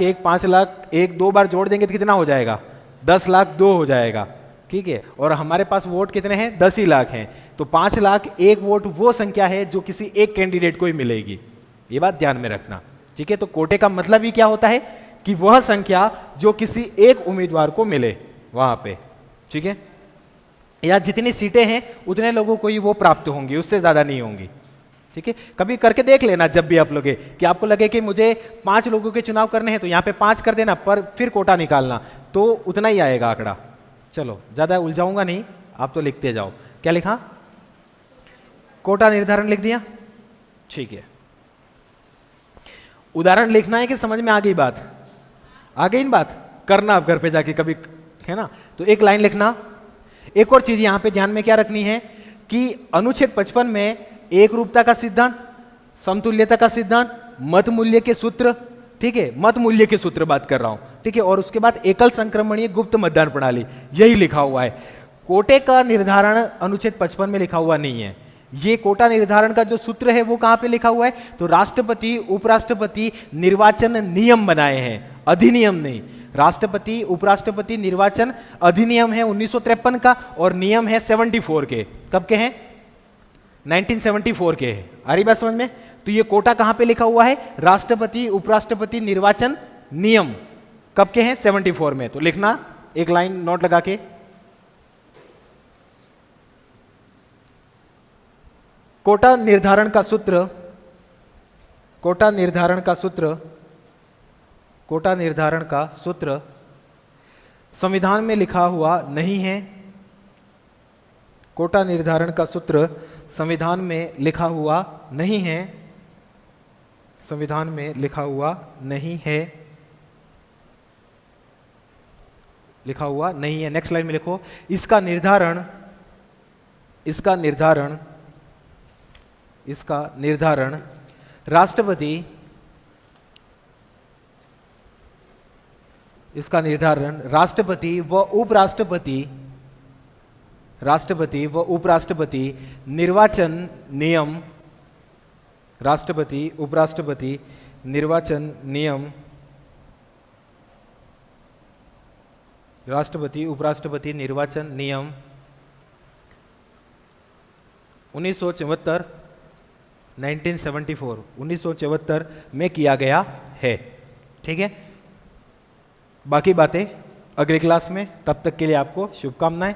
1 2 बार जोड़ देंगे तो कितना हो जाएगा? 10 लाख 2 हो जाएगा, ठीक है। और हमारे पास वोट कितने हैं? 10 ही लाख हैं। तो 5 लाख 1 वोट वो संख्या है जो किसी एक कैंडिडेट को ही मिलेगी, ये बात ध्यान में रखना, ठीक है। तो कोटे का मतलब ही क्या होता है कि वह संख्या जो किसी एक उम्मीदवार को मिले वहां पे, ठीक है। या जितनी सीटें हैं उतने लोगों को ही वो प्राप्त होंगी, उससे ज्यादा नहीं होंगी, ठीक है। कभी करके देख लेना, जब भी आप लोग कि आपको लगे कि मुझे 5 लोगों के चुनाव करने हैं तो यहां पे 5 कर देना, पर फिर कोटा निकालना, तो उतना ही आएगा आंकड़ा। चलो ज्यादा उलझाऊंगा नहीं, आप तो लिखते जाओ। क्या लिखा? कोटा निर्धारण लिख दिया, ठीक है। उदाहरण लिखना है कि समझ में आ गई बात? आ गई इन बात? करना आप घर पे जाके कभी, है ना। तो एक लाइन लिखना। एक और चीज यहां पे ध्यान में क्या रखनी है कि अनुच्छेद 55 में एक रूपता का सिद्धांत, समतुल्यता का सिद्धांत, मत मूल्य के सूत्र, ठीक है, मत मूल्य के सूत्र बात कर रहा हूं, ठीक है। और उसके बाद एकल संक्रमणीय गुप्त मतदान प्रणाली, यही लिखा हुआ है। कोटे का निर्धारण अनुच्छेद 55 में लिखा हुआ नहीं है। ये कोटा निर्धारण का जो सूत्र है वो कहां पे लिखा हुआ है? तो राष्ट्रपति उपराष्ट्रपति निर्वाचन नियम बनाए हैं, अधिनियम नहीं। राष्ट्रपति उपराष्ट्रपति निर्वाचन अधिनियम है 1953 का, और नियम है 74 के। कब के हैं? 1974 के हैं। आ रही बात समझ में? तो ये कोटा कहां पे लिखा हुआ है? राष्ट्रपति उपराष्ट्रपति निर्वाचन नियम कब के हैं? 74 में। तो लिखना, एक लाइन नोट लगा के, कोटा निर्धारण का सूत्र, कोटा निर्धारण का सूत्र, कोटा निर्धारण का सूत्र संविधान में लिखा हुआ नहीं है। कोटा निर्धारण का सूत्र संविधान में लिखा हुआ नहीं है, संविधान में लिखा हुआ नहीं है, लिखा हुआ नहीं है। नेक्स्ट लाइन में लिखो, इसका निर्धारण, इसका निर्धारण, इसका निर्धारण राष्ट्रपति, इसका निर्धारण राष्ट्रपति व उपराष्ट्रपति, राष्ट्रपति व उपराष्ट्रपति निर्वाचन नियम, राष्ट्रपति उपराष्ट्रपति निर्वाचन नियम, राष्ट्रपति उपराष्ट्रपति निर्वाचन नियम 1974, 1974 में किया गया है, ठीक है। बाकी बातें अगली क्लास में, तब तक के लिए आपको शुभकामनाएं।